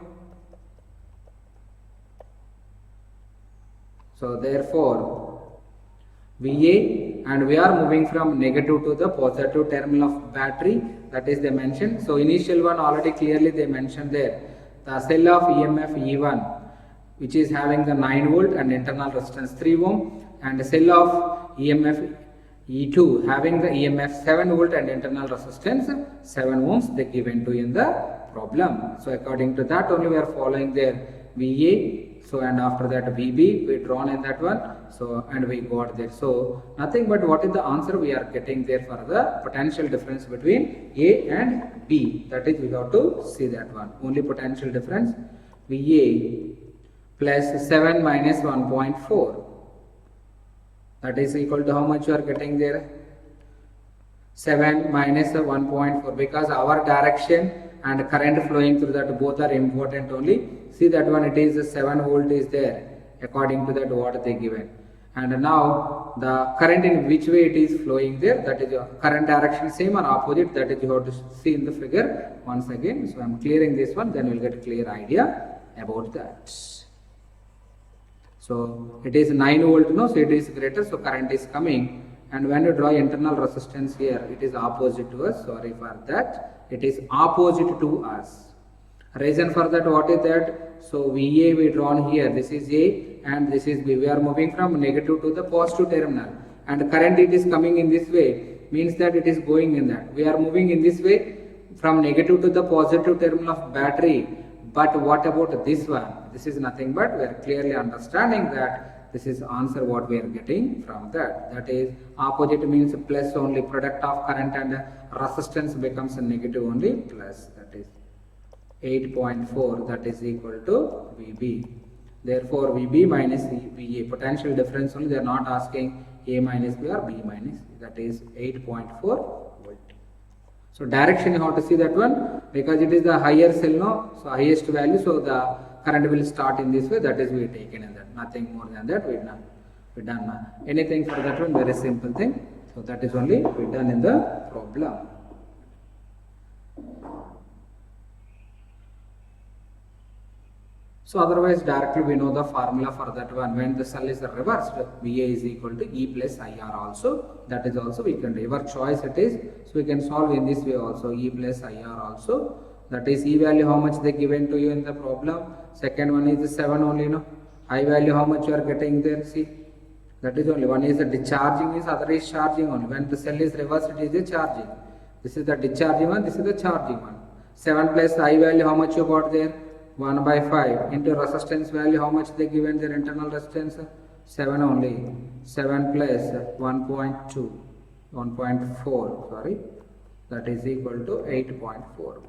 So therefore VA, and we are moving from negative to the positive terminal of battery, that is they mentioned. So initial one already clearly they mentioned there. The cell of EMF E1 which is having the 9 volt and internal resistance 3 ohm, and the cell of EMF E2 having the EMF 7 volt and internal resistance 7 ohms they given to in the problem. So according to that only we are following there VA. So and after that VB we drawn in that one. So and we got there. So nothing but what is the answer we are getting there for the potential difference between A and B. That is we have to see that one. Only potential difference VA plus 7 minus 1.4. That is equal to how much you are getting there? 7 minus 1.4, because our direction and current flowing through that both are important only. See that one, it is 7 volt is there according to that what they given. And now the current in which way it is flowing there, that is your current direction same or opposite, that is you have to see in the figure once again. So I am clearing this one, then we will get a clear idea about that. So it is 9 volt, no, so it is greater, so current is coming. And when you draw internal resistance here, it is opposite to us. Sorry for that. It is opposite to us. Reason for that, what is that? So VA we drawn here. This is A and this is B. We are moving from negative to the positive terminal. And current it is coming in this way. Means that it is going in that. We are moving in this way from negative to the positive terminal of battery. But what about this one? This is nothing but we are clearly understanding that this is answer what we are getting from that. That is opposite means plus only, product of current and resistance becomes a negative only, plus, that is 8.4, that is equal to VB. Therefore VB minus VA, potential difference only, they are not asking A minus B or B minus, that is 8.4 So direction you have to see that one, because it is the higher cell now, so highest value, so the current will start in this way. That is we taken in that, nothing more than that we done. Anything for that one, very simple thing. So that is only we done in the problem. So otherwise directly we know the formula for that one. When the cell is reversed, VA is equal to E plus IR also. That is also we can do. Your choice it is. So we can solve in this way also. E plus IR also. That is E value how much they given to you in the problem. Second one is the 7 only, no. I value how much you are getting there. See, that is only one is the discharging, is other is charging only. When the cell is reversed, it is the charging. This is the discharging one. This is the charging one. 7 plus I value how much you got there. 1 by 5 into resistance value, how much they given their internal resistance? 7 only. 7 plus 1.2, 1.4, sorry, that is equal to 8.4.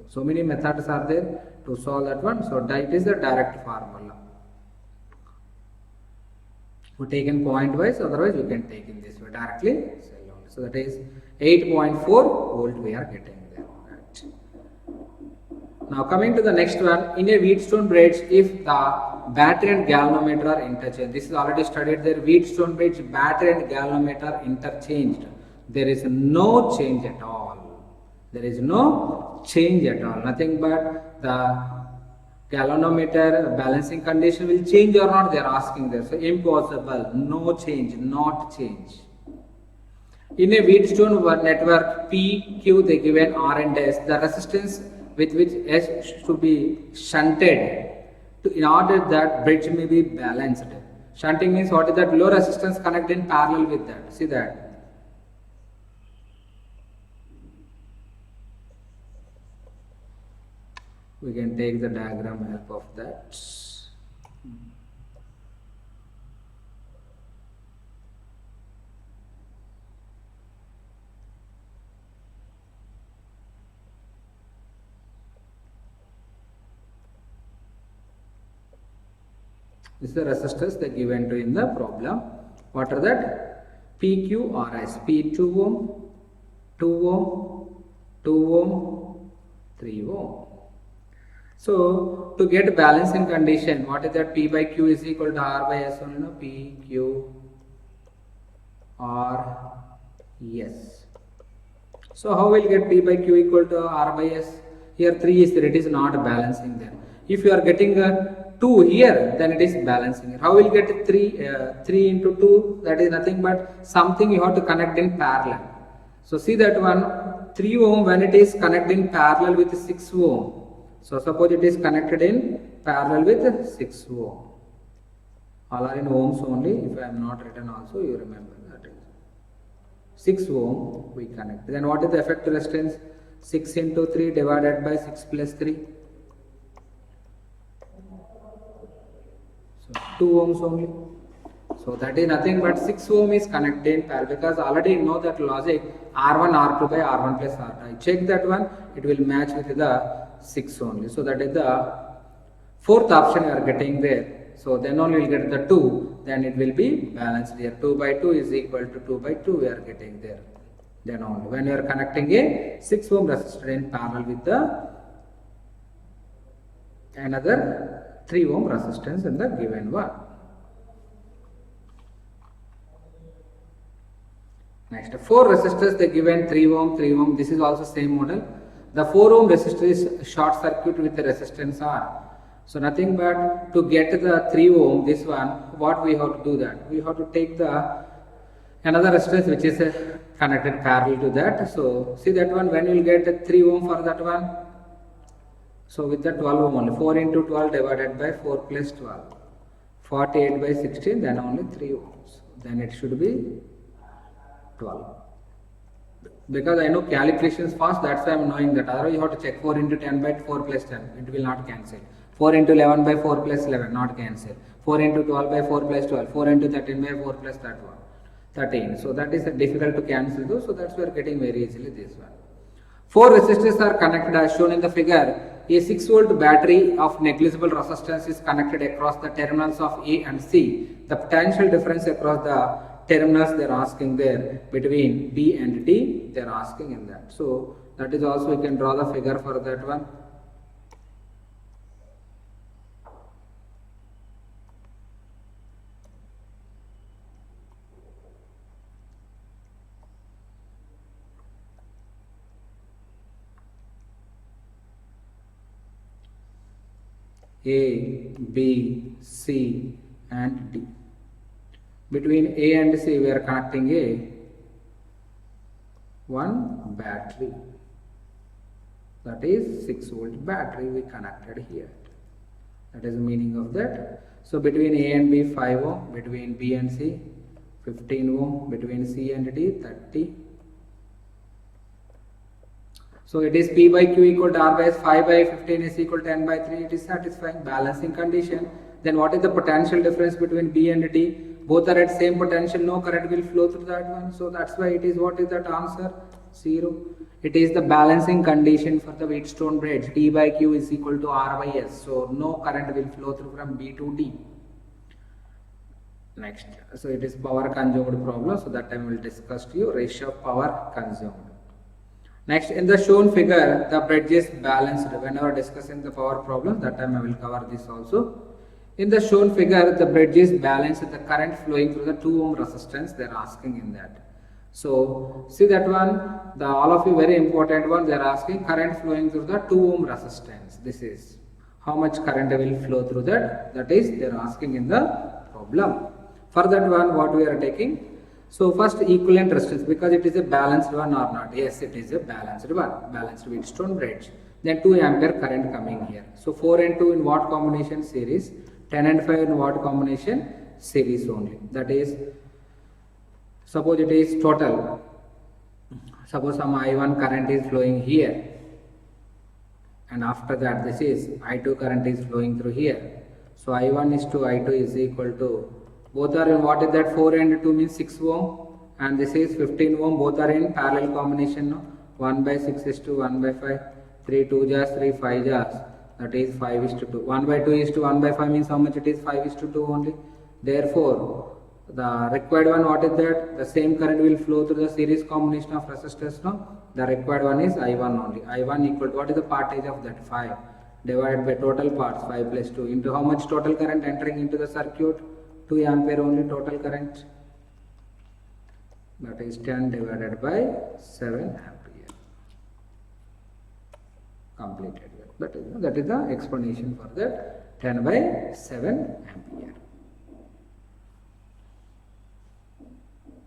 So many methods are there to solve that one. So that is the direct formula. We take in point wise, otherwise we can take in this way directly. So that is 8.4 volt we are getting there. Right. Now coming to the next one, in a Wheatstone bridge, if the battery and galvanometer are interchanged, this is already studied there. Wheatstone bridge, battery and galvanometer interchanged, there is no change at all. There is no change at all. Nothing but the galvanometer balancing condition will change or not, they are asking there. So impossible, no change, not change. In a Wheatstone network PQ, they given R and S, the resistance with which S should be shunted in order that bridge may be balanced. Shunting means what is that? Low resistance connect in parallel with that. See that. We can take the diagram help of that. This is the resistors they given to in the problem. What are that? PQRS. P 2 ohm, 2 ohm, 2 ohm, 3 ohm. So to get balancing condition, what is that? P by Q is equal to R by S only, no? P, Q, R, S. So how will get P by Q equal to R by S? Here 3 is there, it is not balancing there. If you are getting a 2 here, then it is balancing here. How will get 3 into 2? That is nothing but something you have to connect in parallel. So see that one, 3 ohm when it is connected in parallel with 6 ohm. So suppose it is connected in parallel with 6 ohm. All are in ohms only. If I am not written also, you remember that. 6 ohm we connect. Then what is the effective resistance? 6 into 3 divided by 6 plus 3. So 2 ohms only. So that is nothing but 6 ohm is connected in parallel, because already you know that logic R1 R2 by R1 plus R2. I check that one, it will match with the 6 only. So that is the fourth option you are getting there. So then only you will get the 2, then it will be balanced here. 2 by 2 is equal to 2 by 2 we are getting there. Then only when you are connecting a 6 ohm resistor in parallel with the another 3 ohm resistance in the given one. Next, 4 resistors they given 3 ohm, 3 ohm. This is also same model. The 4 ohm resistor is short circuit with the resistance R. So nothing but to get the 3 ohm, this one, what we have to do that? We have to take the another resistance which is connected parallel to that. So see that one, when you will get 3 ohm for that one. So with the 12 ohm only, 4 into 12 divided by 4 plus 12. 48 by 16, then only 3 ohms. Then it should be 12. Because I know calculations fast, that's why I am knowing that. Otherwise you have to check 4 into 10 by 4 plus 10, it will not cancel. 4 into 11 by 4 plus 11, not cancel. 4 into 12 by 4 plus 12, 4 into 13 by 4 plus that one, 13. So that is difficult to cancel though, so that's why we are getting very easily this one. 4 resistors are connected as shown in the figure. A 6 volt battery of negligible resistance is connected across the terminals of A and C. The potential difference across the terminals they are asking there between B and D, they are asking in that. So that is also we can draw the figure for that one. A, B, C and D. Between A and C we are connecting one battery. That is 6 volt battery we connected here. That is the meaning of that. So between A and B 5 ohm, between B and C 15 ohm, between C and D 30. So it is P by Q equal to R by S, 5 by 15 is equal to 10 by 3. It is satisfying balancing condition. Then what is the potential difference between B and D? Both are at same potential, no current will flow through that one. So that's why it is, what is that answer? 0. It is the balancing condition for the Wheatstone bridge. P by Q is equal to R by S. So no current will flow through from B to D. Next. So it is power consumed problem. So that time we will discuss to you ratio of power consumed. Next, in the shown figure, the bridge is balanced. Whenever discussing the power problem, that time I will cover this also. In the shown figure, the bridge is balanced. The current flowing through the 2 ohm resistance, they are asking in that. So, see that one, the all of you very important one, they are asking current flowing through the 2 ohm resistance. This is how much current will flow through that. That is, they are asking in the problem. For that one, what we are taking? So first equivalent resistance, because it is a balanced one or not. Yes, it is a balanced one, balanced Wheatstone bridge. Then 2 ampere current coming here. So 4 and 2 in watt combination series, 10 and 5 in watt combination series only. That is, suppose it is total. Suppose some I1 current is flowing here. And after that, this is I2 current is flowing through here. So I1 is to I2 is equal to, both are in, what is that, 4 and 2 means 6 ohm, and this is 15 ohm, both are in parallel combination, no? 1 by 6 is to 1 by 5, 3 2 jars, 3 5 jars, that is 5 is to 2, 1 by 2 is to 1 by 5 means how much it is, 5 is to 2 only. Therefore, the required one, what is that, the same current will flow through the series combination of resistors, no? The required one is I1 only, I1 equal to, what is the partage of that, 5, divided by total parts, 5 plus 2, into how much total current entering into the circuit, 2 ampere only total current, that is 10 divided by 7 ampere. Completed. That is the explanation for that 10 by 7 ampere.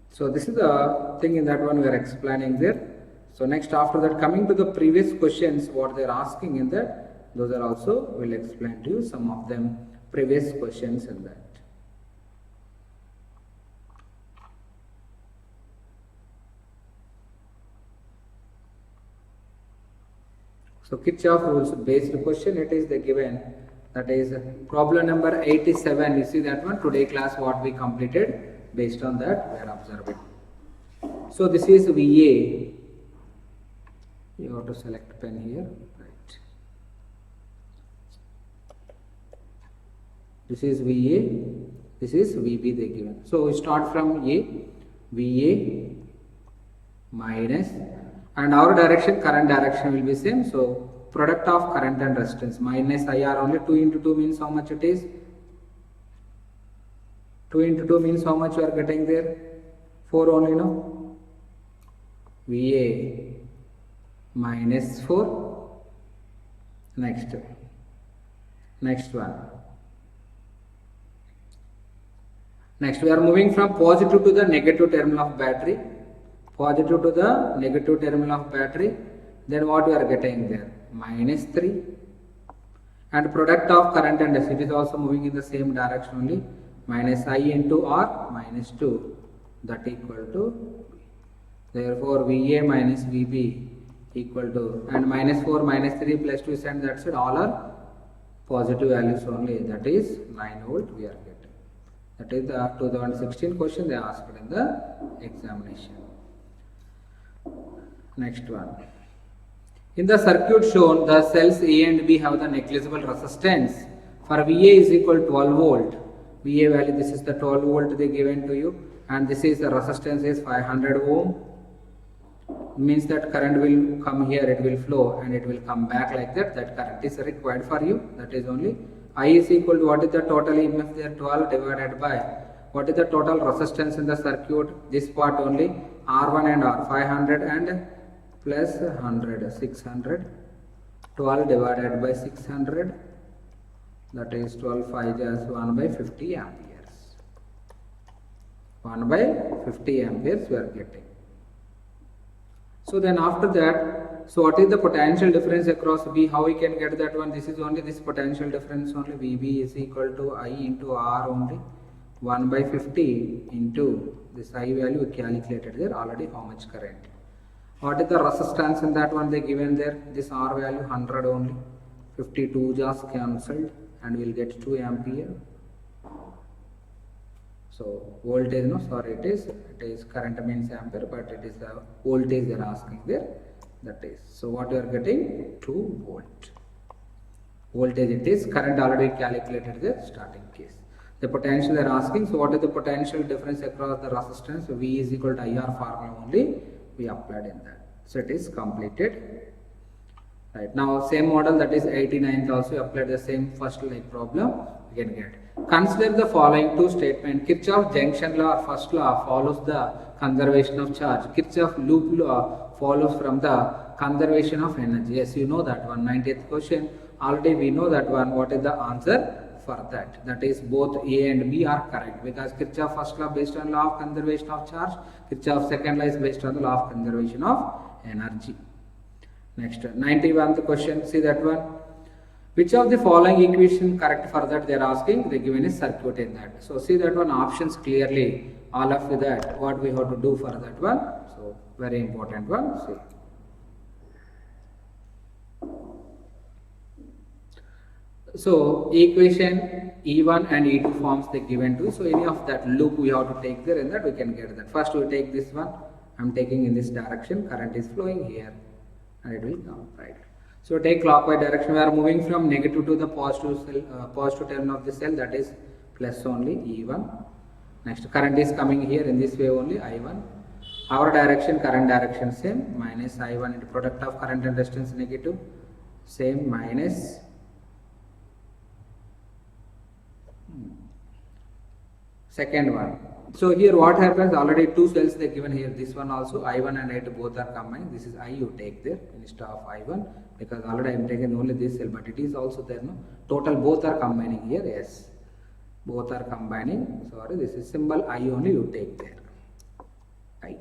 So this is the thing in that one we are explaining there. So next, after that, coming to the previous questions, what they are asking in that, those are also will explain to you some of them previous questions in that. So Kirchhoff rules based question, it is the given, that is problem number 87. You see that one, today class what we completed, based on that we are observing. So this is VA, you have to select pen here, right. This is VA, this is VB they given. So we start from A, VA minus, and our direction, current direction will be same. So product of current and resistance minus IR only, 2 into 2 means how much it is? 2 into 2 means how much you are getting there? 4 only, no? VA minus 4. Next one. Next we are moving from positive to the negative terminal of battery. Positive to the negative terminal of battery, then what we are getting there? Minus 3. And product of current and resistance, it is also moving in the same direction only. Minus I into R minus 2, that equal to, therefore VA minus VB equal to, and minus 4 minus 3 plus 2 and that's it, all are positive values only, that is 9 volt we are getting. That is the 2016 question they asked in the examination. Next one. In the circuit shown, the cells A and B have the negligible resistance. For VA is equal to 12 volt. VA value, this is the 12 volt they given to you. and this is the resistance is 500 ohm, means that current will come here, it will flow and it will come back like that. That current is required for you. That is only I is equal to what is the total EMF there, 12 divided by what is the total resistance in the circuit, this part only, R1 and R, 500 and plus 100, 600, 12 divided by 600, that is 12 5 is 1 by 50 amperes. 1 by 50 amperes we are getting. So then after that, so what is the potential difference across V? How we can get that one? This is only this potential difference only. VB is equal to I into R only. 1 by 50 into this I value we calculated there already how much current. What is the resistance in that one they given there? This R value 100 only. 52 just cancelled and we'll get 2 ampere. So voltage, no, sorry, it is current means ampere, but it is the voltage they are asking there. That is, so what you are getting, 2 volt. Voltage it is, current already calculated there, starting case. The potential they are asking, so what is the potential difference across the resistance? So V is equal to IR formula only, we applied in that. So it is completed. Right, now same model, that is 89th also applied the same first like problem, we can get. Consider the following two statements. Kirchhoff junction law or first law follows the conservation of charge. Kirchhoff loop law follows from the conservation of energy. Yes, you know that one. 90th question. Already we know that one. What is the answer for that? That is both A and B are correct because Kirchhoff first law based on law of conservation of charge. Kirchhoff second law is based on the law of conservation of energy. Next, 91st question. See that one. Which of the following equation correct for that they are asking? They given a circuit in that. So see that one options clearly. All of that what we have to do for that one. So very important one. See. So equation E1 and E2 forms they given to. So any of that loop we have to take there and that we can get that. First we take this one. I am taking in this direction. Current is flowing here and it will come right. So take clockwise direction. We are moving from negative to the positive cell, positive terminal of the cell, that is plus only E1. Next current is coming here in this way only I1. Our direction, current direction same, minus I1 into product of current and resistance negative, same minus second one. So here what happens, already two cells they given here, this one also I1 and I2 both are combined. This is I you take there instead of I1 because already I am taking only this cell, but it is also there, no? Total both are combining here, yes. Both are combining, sorry, this is symbol I only you take there. I.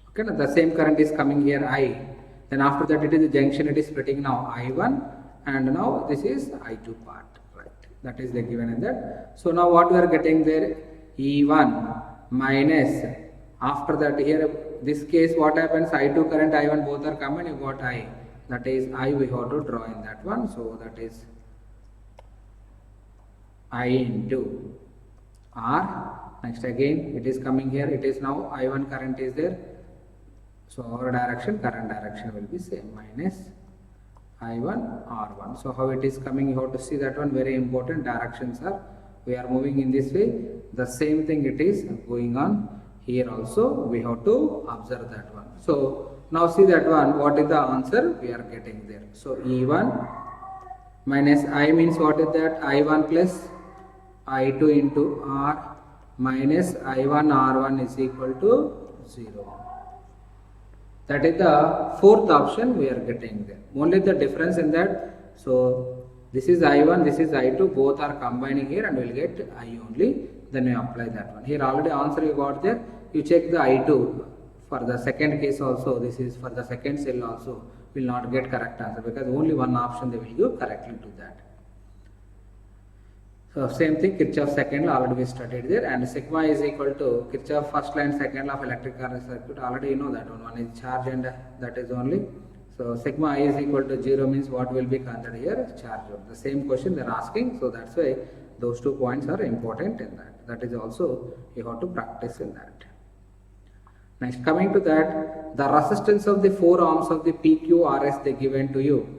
Okay, now the same current is coming here I. Then after that it is the junction, it is splitting now I1 and now this is I2 part, right? That is the given in that. So now what we are getting there? E1 minus, after that here this case what happens, I2 current I1 both are common, you got I, that is I we have to draw in that one, so that is I into R. Next again it is coming here, it is now I1 current is there, so our direction, current direction will be same, minus I1 R1. So how it is coming, you have to see that one, very important directions are, we are moving in this way, the same thing it is going on here also, we have to observe that one. So now see that one, what is the answer we are getting there. So E1 minus I means what is that, I1 plus I2 into R minus I1 R1 is equal to 0. That is the fourth option we are getting there. Only the difference in that, so this is I1, this is I2, both are combining here and we will get I only, then we apply that one. Here already answer you got there, you check the I2 for the second case also, this is for the second cell also, will not get correct answer because only one option they will give correctly to that. So same thing, Kirchhoff second law already we studied there, and sigma is equal to Kirchhoff first law and second law of electric current circuit, already you know that one is charge and that is only. So sigma I is equal to 0 means what will be considered here, charge. The same question they are asking, so that's why those 2 points are important in that. That is also you have to practice in that. Next, coming to that, the resistance of the 4 ohms of the PQRS they given to you.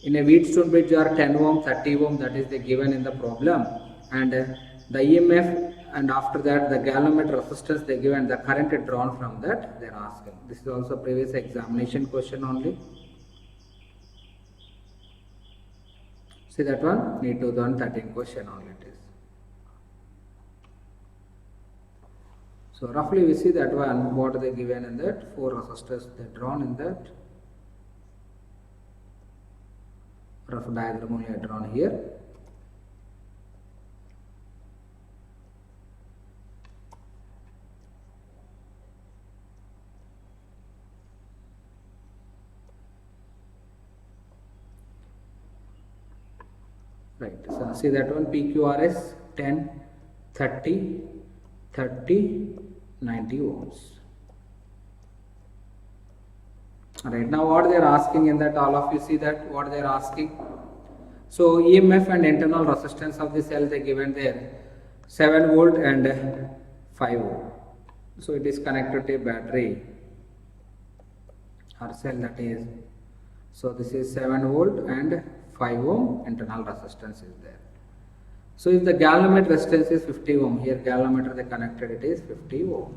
In a Wheatstone bridge are 10 ohm, 30 ohm, that is they given in the problem, and the EMF and after that the galvanometer resistance they give and the current drawn from that they are asking. This is also previous examination question only. See that one, need 2013 question only it is. So roughly we see that one, what are they given in that, 4 resistors they drawn in that. Rough diagram only I drawn here. Right, so see that one, PQRS 10, 30, 30, 90 ohms. Right, now what they are asking in that, all of you see that what they are asking. So EMF and internal resistance of the cell they given there 7 volt and 5 volt. So it is connected to a battery or cell, that is. So this is 7 volt and 5 ohm internal resistance is there. So if the galvanometer resistance is 50 ohm, here galvanometer they connected, it is 50 ohm.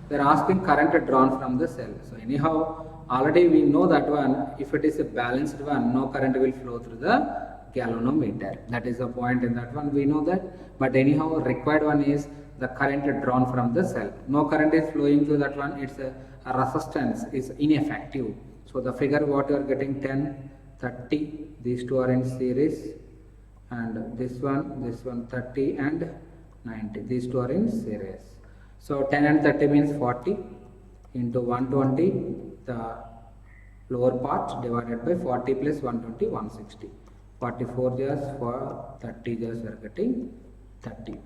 They are asking current drawn from the cell. So anyhow, already we know that one, if it is a balanced one, no current will flow through the galvanometer. That is the point in that one, we know that. But anyhow, required one is the current drawn from the cell. No current is flowing through that one, it's a resistance is ineffective. So the figure what you are getting 10, 30, these two are in series, and this one 30 and 90, these two are in series. So 10 and 30 means 40 into 120, the lower part divided by 40 plus 120, 160. 44 just for 30 just we are getting 30.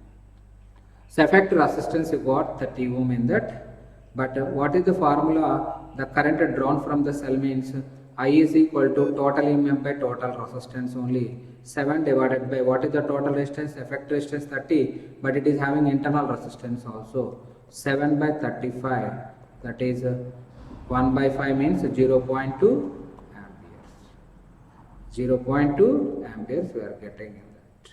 So effective resistance you got 30 ohm in that. But what is the formula? The current drawn from the cell means I is equal to total EMF by total resistance only. 7 divided by what is the total resistance? Effective resistance 30, but it is having internal resistance also. 7 by 35, that is 1 by 5 means 0.2 amperes. 0.2 amperes we are getting in that.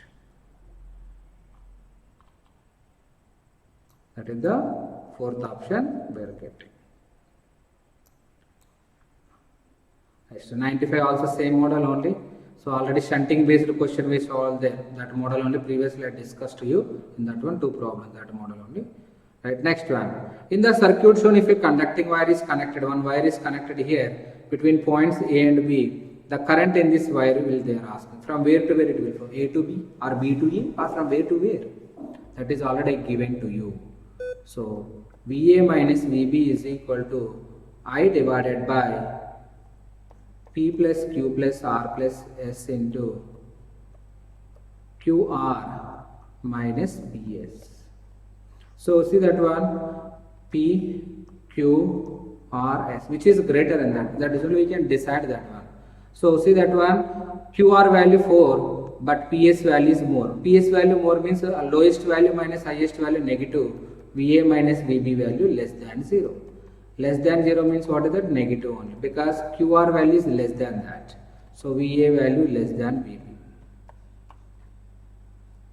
That is the fourth option we are getting. So 95 also same model only. So already shunting based question we solved there. That model only previously I discussed to you in that one, 2 problems, that model only. Right, next one. In the circuit shown, if a conducting wire is connected, one wire is connected here between points A and B, the current in this wire will they are asking. From where to where it will from A to B or B to A or from where to where? That is already given to you. So VA minus VB is equal to I divided by P plus Q plus R plus S into QR minus BS. So see that one, P, Q, R, S, which is greater than that. That is only we can decide that one. So see that one, QR value 4, but PS value is more. PS value more means lowest value minus highest value negative. VA minus VB value less than 0. Less than 0 means what is that? Negative only, because QR value is less than that. So VA value less than VB.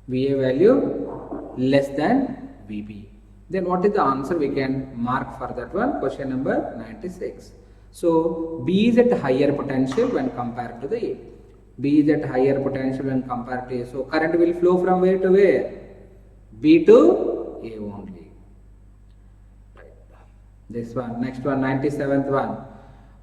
VA value less than VB. Then what is the answer we can mark for that one? Question number 96. So B is at higher potential when compared to the A. B is at higher potential when compared to A. So current will flow from where to where? B to A only. This one, next one, 97th one.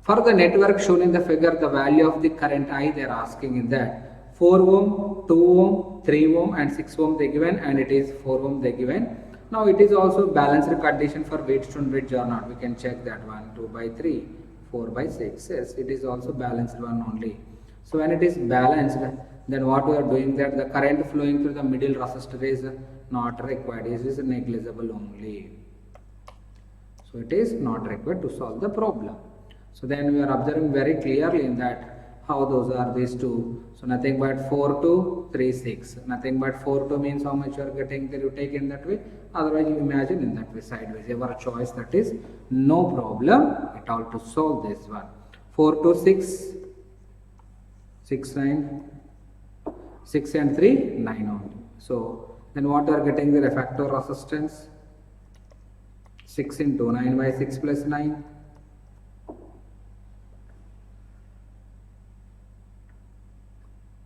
For the network shown in the figure, the value of the current I they are asking is that 4 ohm, 2 ohm, 3 ohm and 6 ohm they given, and it is 4 ohm they given. Now it is also balanced condition for Wheatstone bridge or not. We can check that one, 2 by 3, 4 by 6. Yes, it is also balanced one only. So when it is balanced, then what we are doing that the current flowing through the middle resistor is not required. It is negligible only. So it is not required to solve the problem. So then we are observing very clearly in that how those are these two. So nothing but 4 to 3, 6. Nothing but 4 to means how much you are getting there, you take in that way. Otherwise you imagine in that way sideways. Your choice, that is no problem at all to solve this one. 4 to 6, 6, 9, 6 and 3, 9 only. So Then what you are getting the effective resistance? 6 into 9 by 6 plus 9.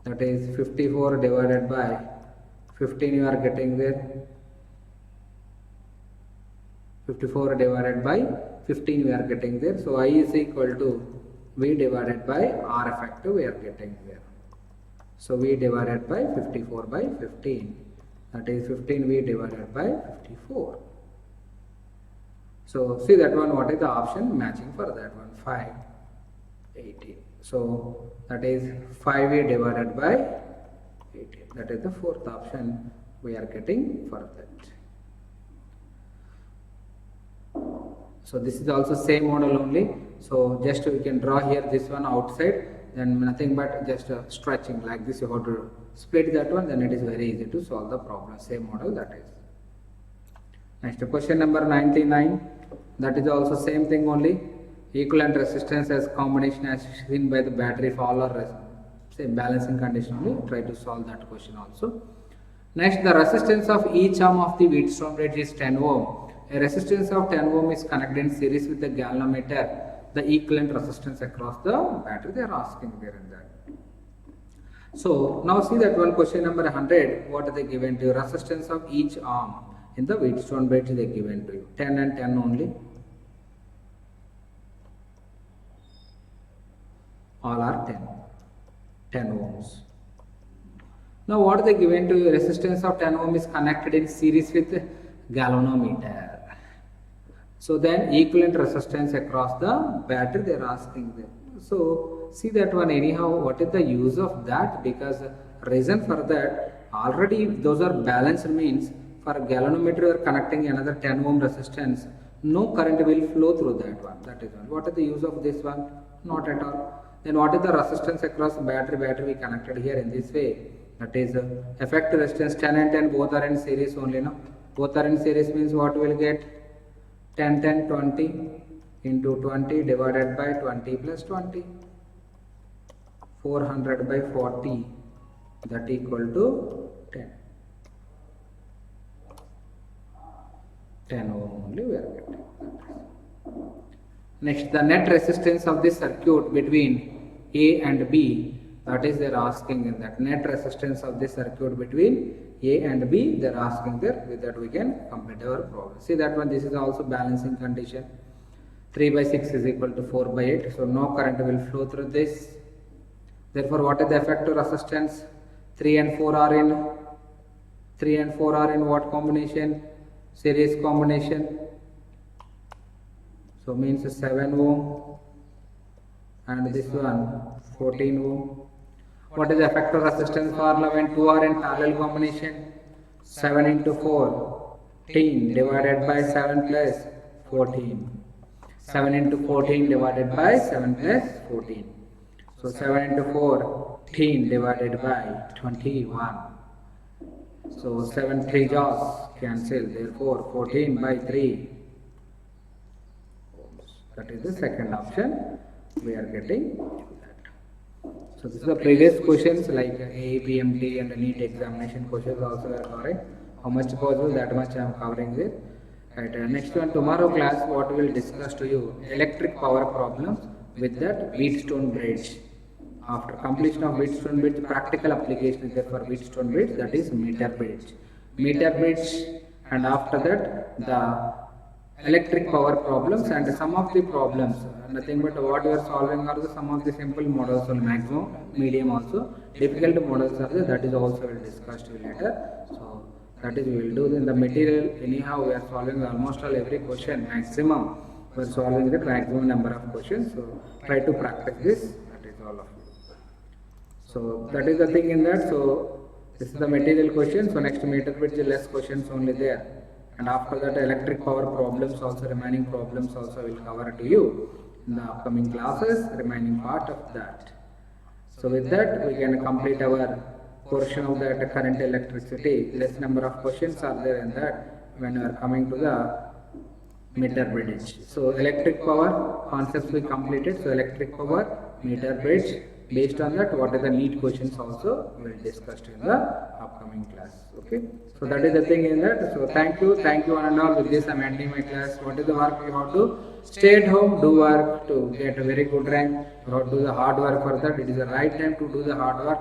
That is 54 divided by 15 you are getting there. 54 divided by 15 we are getting there. So I is equal to V divided by R effective we are getting there. So V divided by 54 by 15. That is 15V divided by 54. So see that one, what is the option matching for that one? 580. So that is 5A divided by 18. That is the fourth option we are getting for that. So this is also same model only. So just we can draw here this one outside, then nothing but just stretching like this. You have to split that one, then it is very easy to solve the problem. Same model that is. Next question number 99. That is also same thing only. Equivalent resistance as combination as seen by the battery fall or same balancing condition only. Try to solve that question also. Next, the resistance of each arm of the Wheatstone bridge is 10 ohm. A resistance of 10 ohm is connected in series with the galvanometer. The equivalent resistance across the battery they are asking there in that. So now see that one, question number 100. What are they given to you? Resistance of each arm in the Wheatstone bridge they given to you. 10 and 10 only. All are 10 ohms. Now what are they given to you? Resistance of 10 ohm is connected in series with galvanometer. So then equivalent resistance across the battery they are asking them. So see that one anyhow, what is the use of that? Because reason for that, already those are balanced, means for galvanometer you are connecting another 10 ohm resistance, no current will flow through that one. That is one. What is the use of this one? Not at all. Then what is the resistance across battery? Battery we connected here in this way. That is effective resistance 10 and 10 both are in series only. No? Both are in series means what we will get? 10, 10, 20 into 20 divided by 20 plus 20. 400 by 40, that equal to 10. 10 ohm only we are getting. Next, the net resistance of this circuit between A and B, that is they are asking in that. Net resistance of this circuit between A and B they are asking there. With that we can complete our problem. See that one, this is also balancing condition. 3 by 6 is equal to 4 by 8. So no current will flow through this. Therefore what is the effective resistance? 3 and 4 are in what combination? Series combination. So means 7 ohm and this one 14 ohm. What is the effective resistance formula when 2 are in parallel combination? 7 into 14 divided by 7 plus 14. 7 into 14 divided by 7 plus 14. So 7 into 14 divided by 21. So 7 3 jaws cancel. Therefore 14 by 3. That is the second option we are getting that. So this is the previous questions like APMT and NEET examination questions also are covering. How much possible that much I am covering this. Right. Next one, tomorrow class what we will discuss to you, electric power problems with that Wheatstone bridge. After completion of Wheatstone bridge, practical application is there for Wheatstone bridge, that is meter bridge. Meter bridge, and after that the electric power problems and some of the problems, nothing but what we are solving are the some of the simple models on maximum, medium also. Difficult models are there, that is also we will discuss to you later. So that is we will do in the material. Anyhow we are solving almost all every question maximum. We are solving the maximum number of questions. So try to practice this. That is all of you. So that is the thing in that. So this is the material question. So next meter bridge less questions only there. And after that electric power problems also, remaining problems also will cover to you in the upcoming classes, remaining part of that. So with that we can complete our portion of that current electricity. Less number of questions are there in that when we are coming to the meter bridge. So electric power concepts we completed. So electric power, meter bridge, Based on that, what are the NEET questions also we will discuss in the upcoming class. Okay. So that is the thing in that. So thank you one and all. With this, I'm ending my class. What is the work you have to? Stay at home, do work to get a very good rank. You have to do the hard work for that. It is the right time to do the hard work.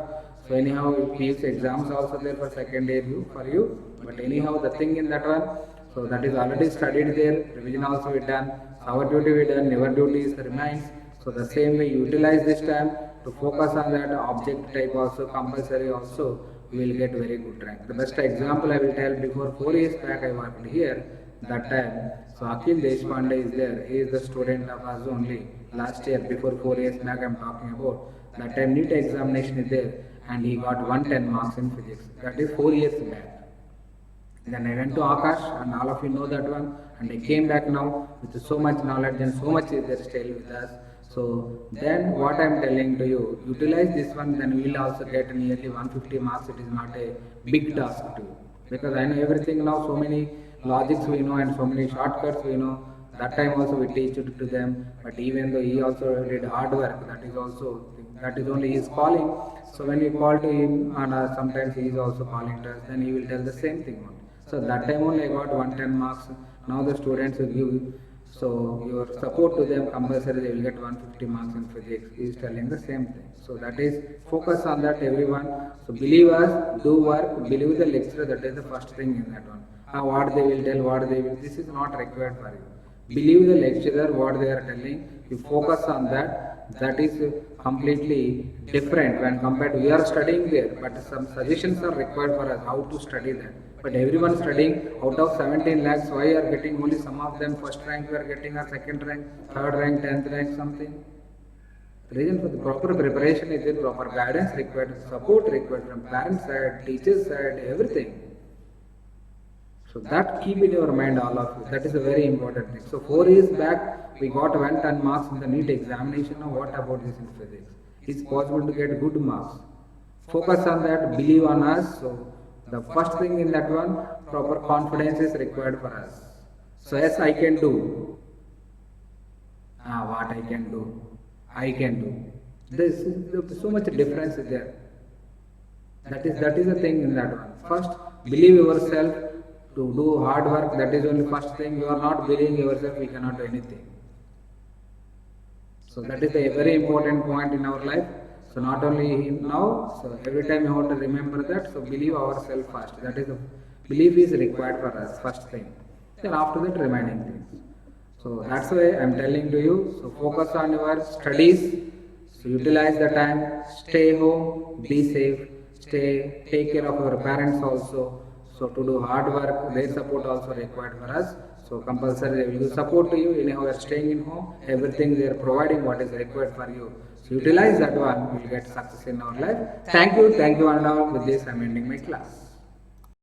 So anyhow, PUC exams also there for second year for you. But anyhow, the thing in that one, so that is already studied there. Revision also we done. Our duty we done. Your duty is remains. So the same way utilize this time to focus on that object type also compulsory also. We will get very good rank. The best example I will tell, before 4 years back I worked here. That time, so Akhil Deshpande is there. He is the student of us only. Last year, before 4 years back, I am talking about. That time, NEET examination is there, and he got 110 marks in physics. That is 4 years back. Then I went to Akash, and all of you know that one. And I came back now with so much knowledge and so much is there still with us. So then what I am telling to you, utilize this one, then we will also get nearly 150 marks. It is not a big task to you. Because I know everything now, so many logics we know and so many shortcuts we know. That time also we teach it to them. But even though he also did hard work, that is only his calling. So when we call to him, and sometimes he is also calling to us, then he will tell the same thing. So that time only I got 110 marks. Now the students will give. So your support to them compulsory, they will get 150 marks in physics. He is telling the same thing. So that is focus on that everyone. So believe us, do work, believe the lecturer. That is the first thing in that one. What they will tell, what they will. This is not required for you. Believe the lecturer what they are telling. You focus on that. That is completely different when compared to we are studying there. But some suggestions are required for us how to study that. But everyone studying out of 17 lakhs, why are getting only some of them first rank, we are getting a second rank, third rank, 10th rank, something. The reason for the proper preparation is there, proper guidance required, support required from parents side, teachers side, everything. So that keep in your mind all of you. That is a very important thing. So 4 years back, we got 110 marks in the NEET examination. Now what about this in physics? It's possible to get good marks. Focus on that, believe on us. So the first thing in that one, proper confidence is required for us. So yes, I can do. What I can do? I can do. There's so much difference is there. That is the thing in that one. First, believe yourself to do hard work. That is only first thing. You are not believing yourself, we cannot do anything. So that is a very important point in our life. So not only now, so every time you have to remember that. So believe ourselves first. That is the belief is required for us, first thing. Then after that remaining things. So that's why I am telling to you. So focus on your studies. So utilize the time. Stay home. Be safe. Take care of your parents also. So to do hard work, their support also required for us. So compulsory they will support to you. Anyhow, you are staying in home. Everything they are providing what is required for you. So utilize that one, you will get success in our life. Thank you and all. With this, I am ending my class.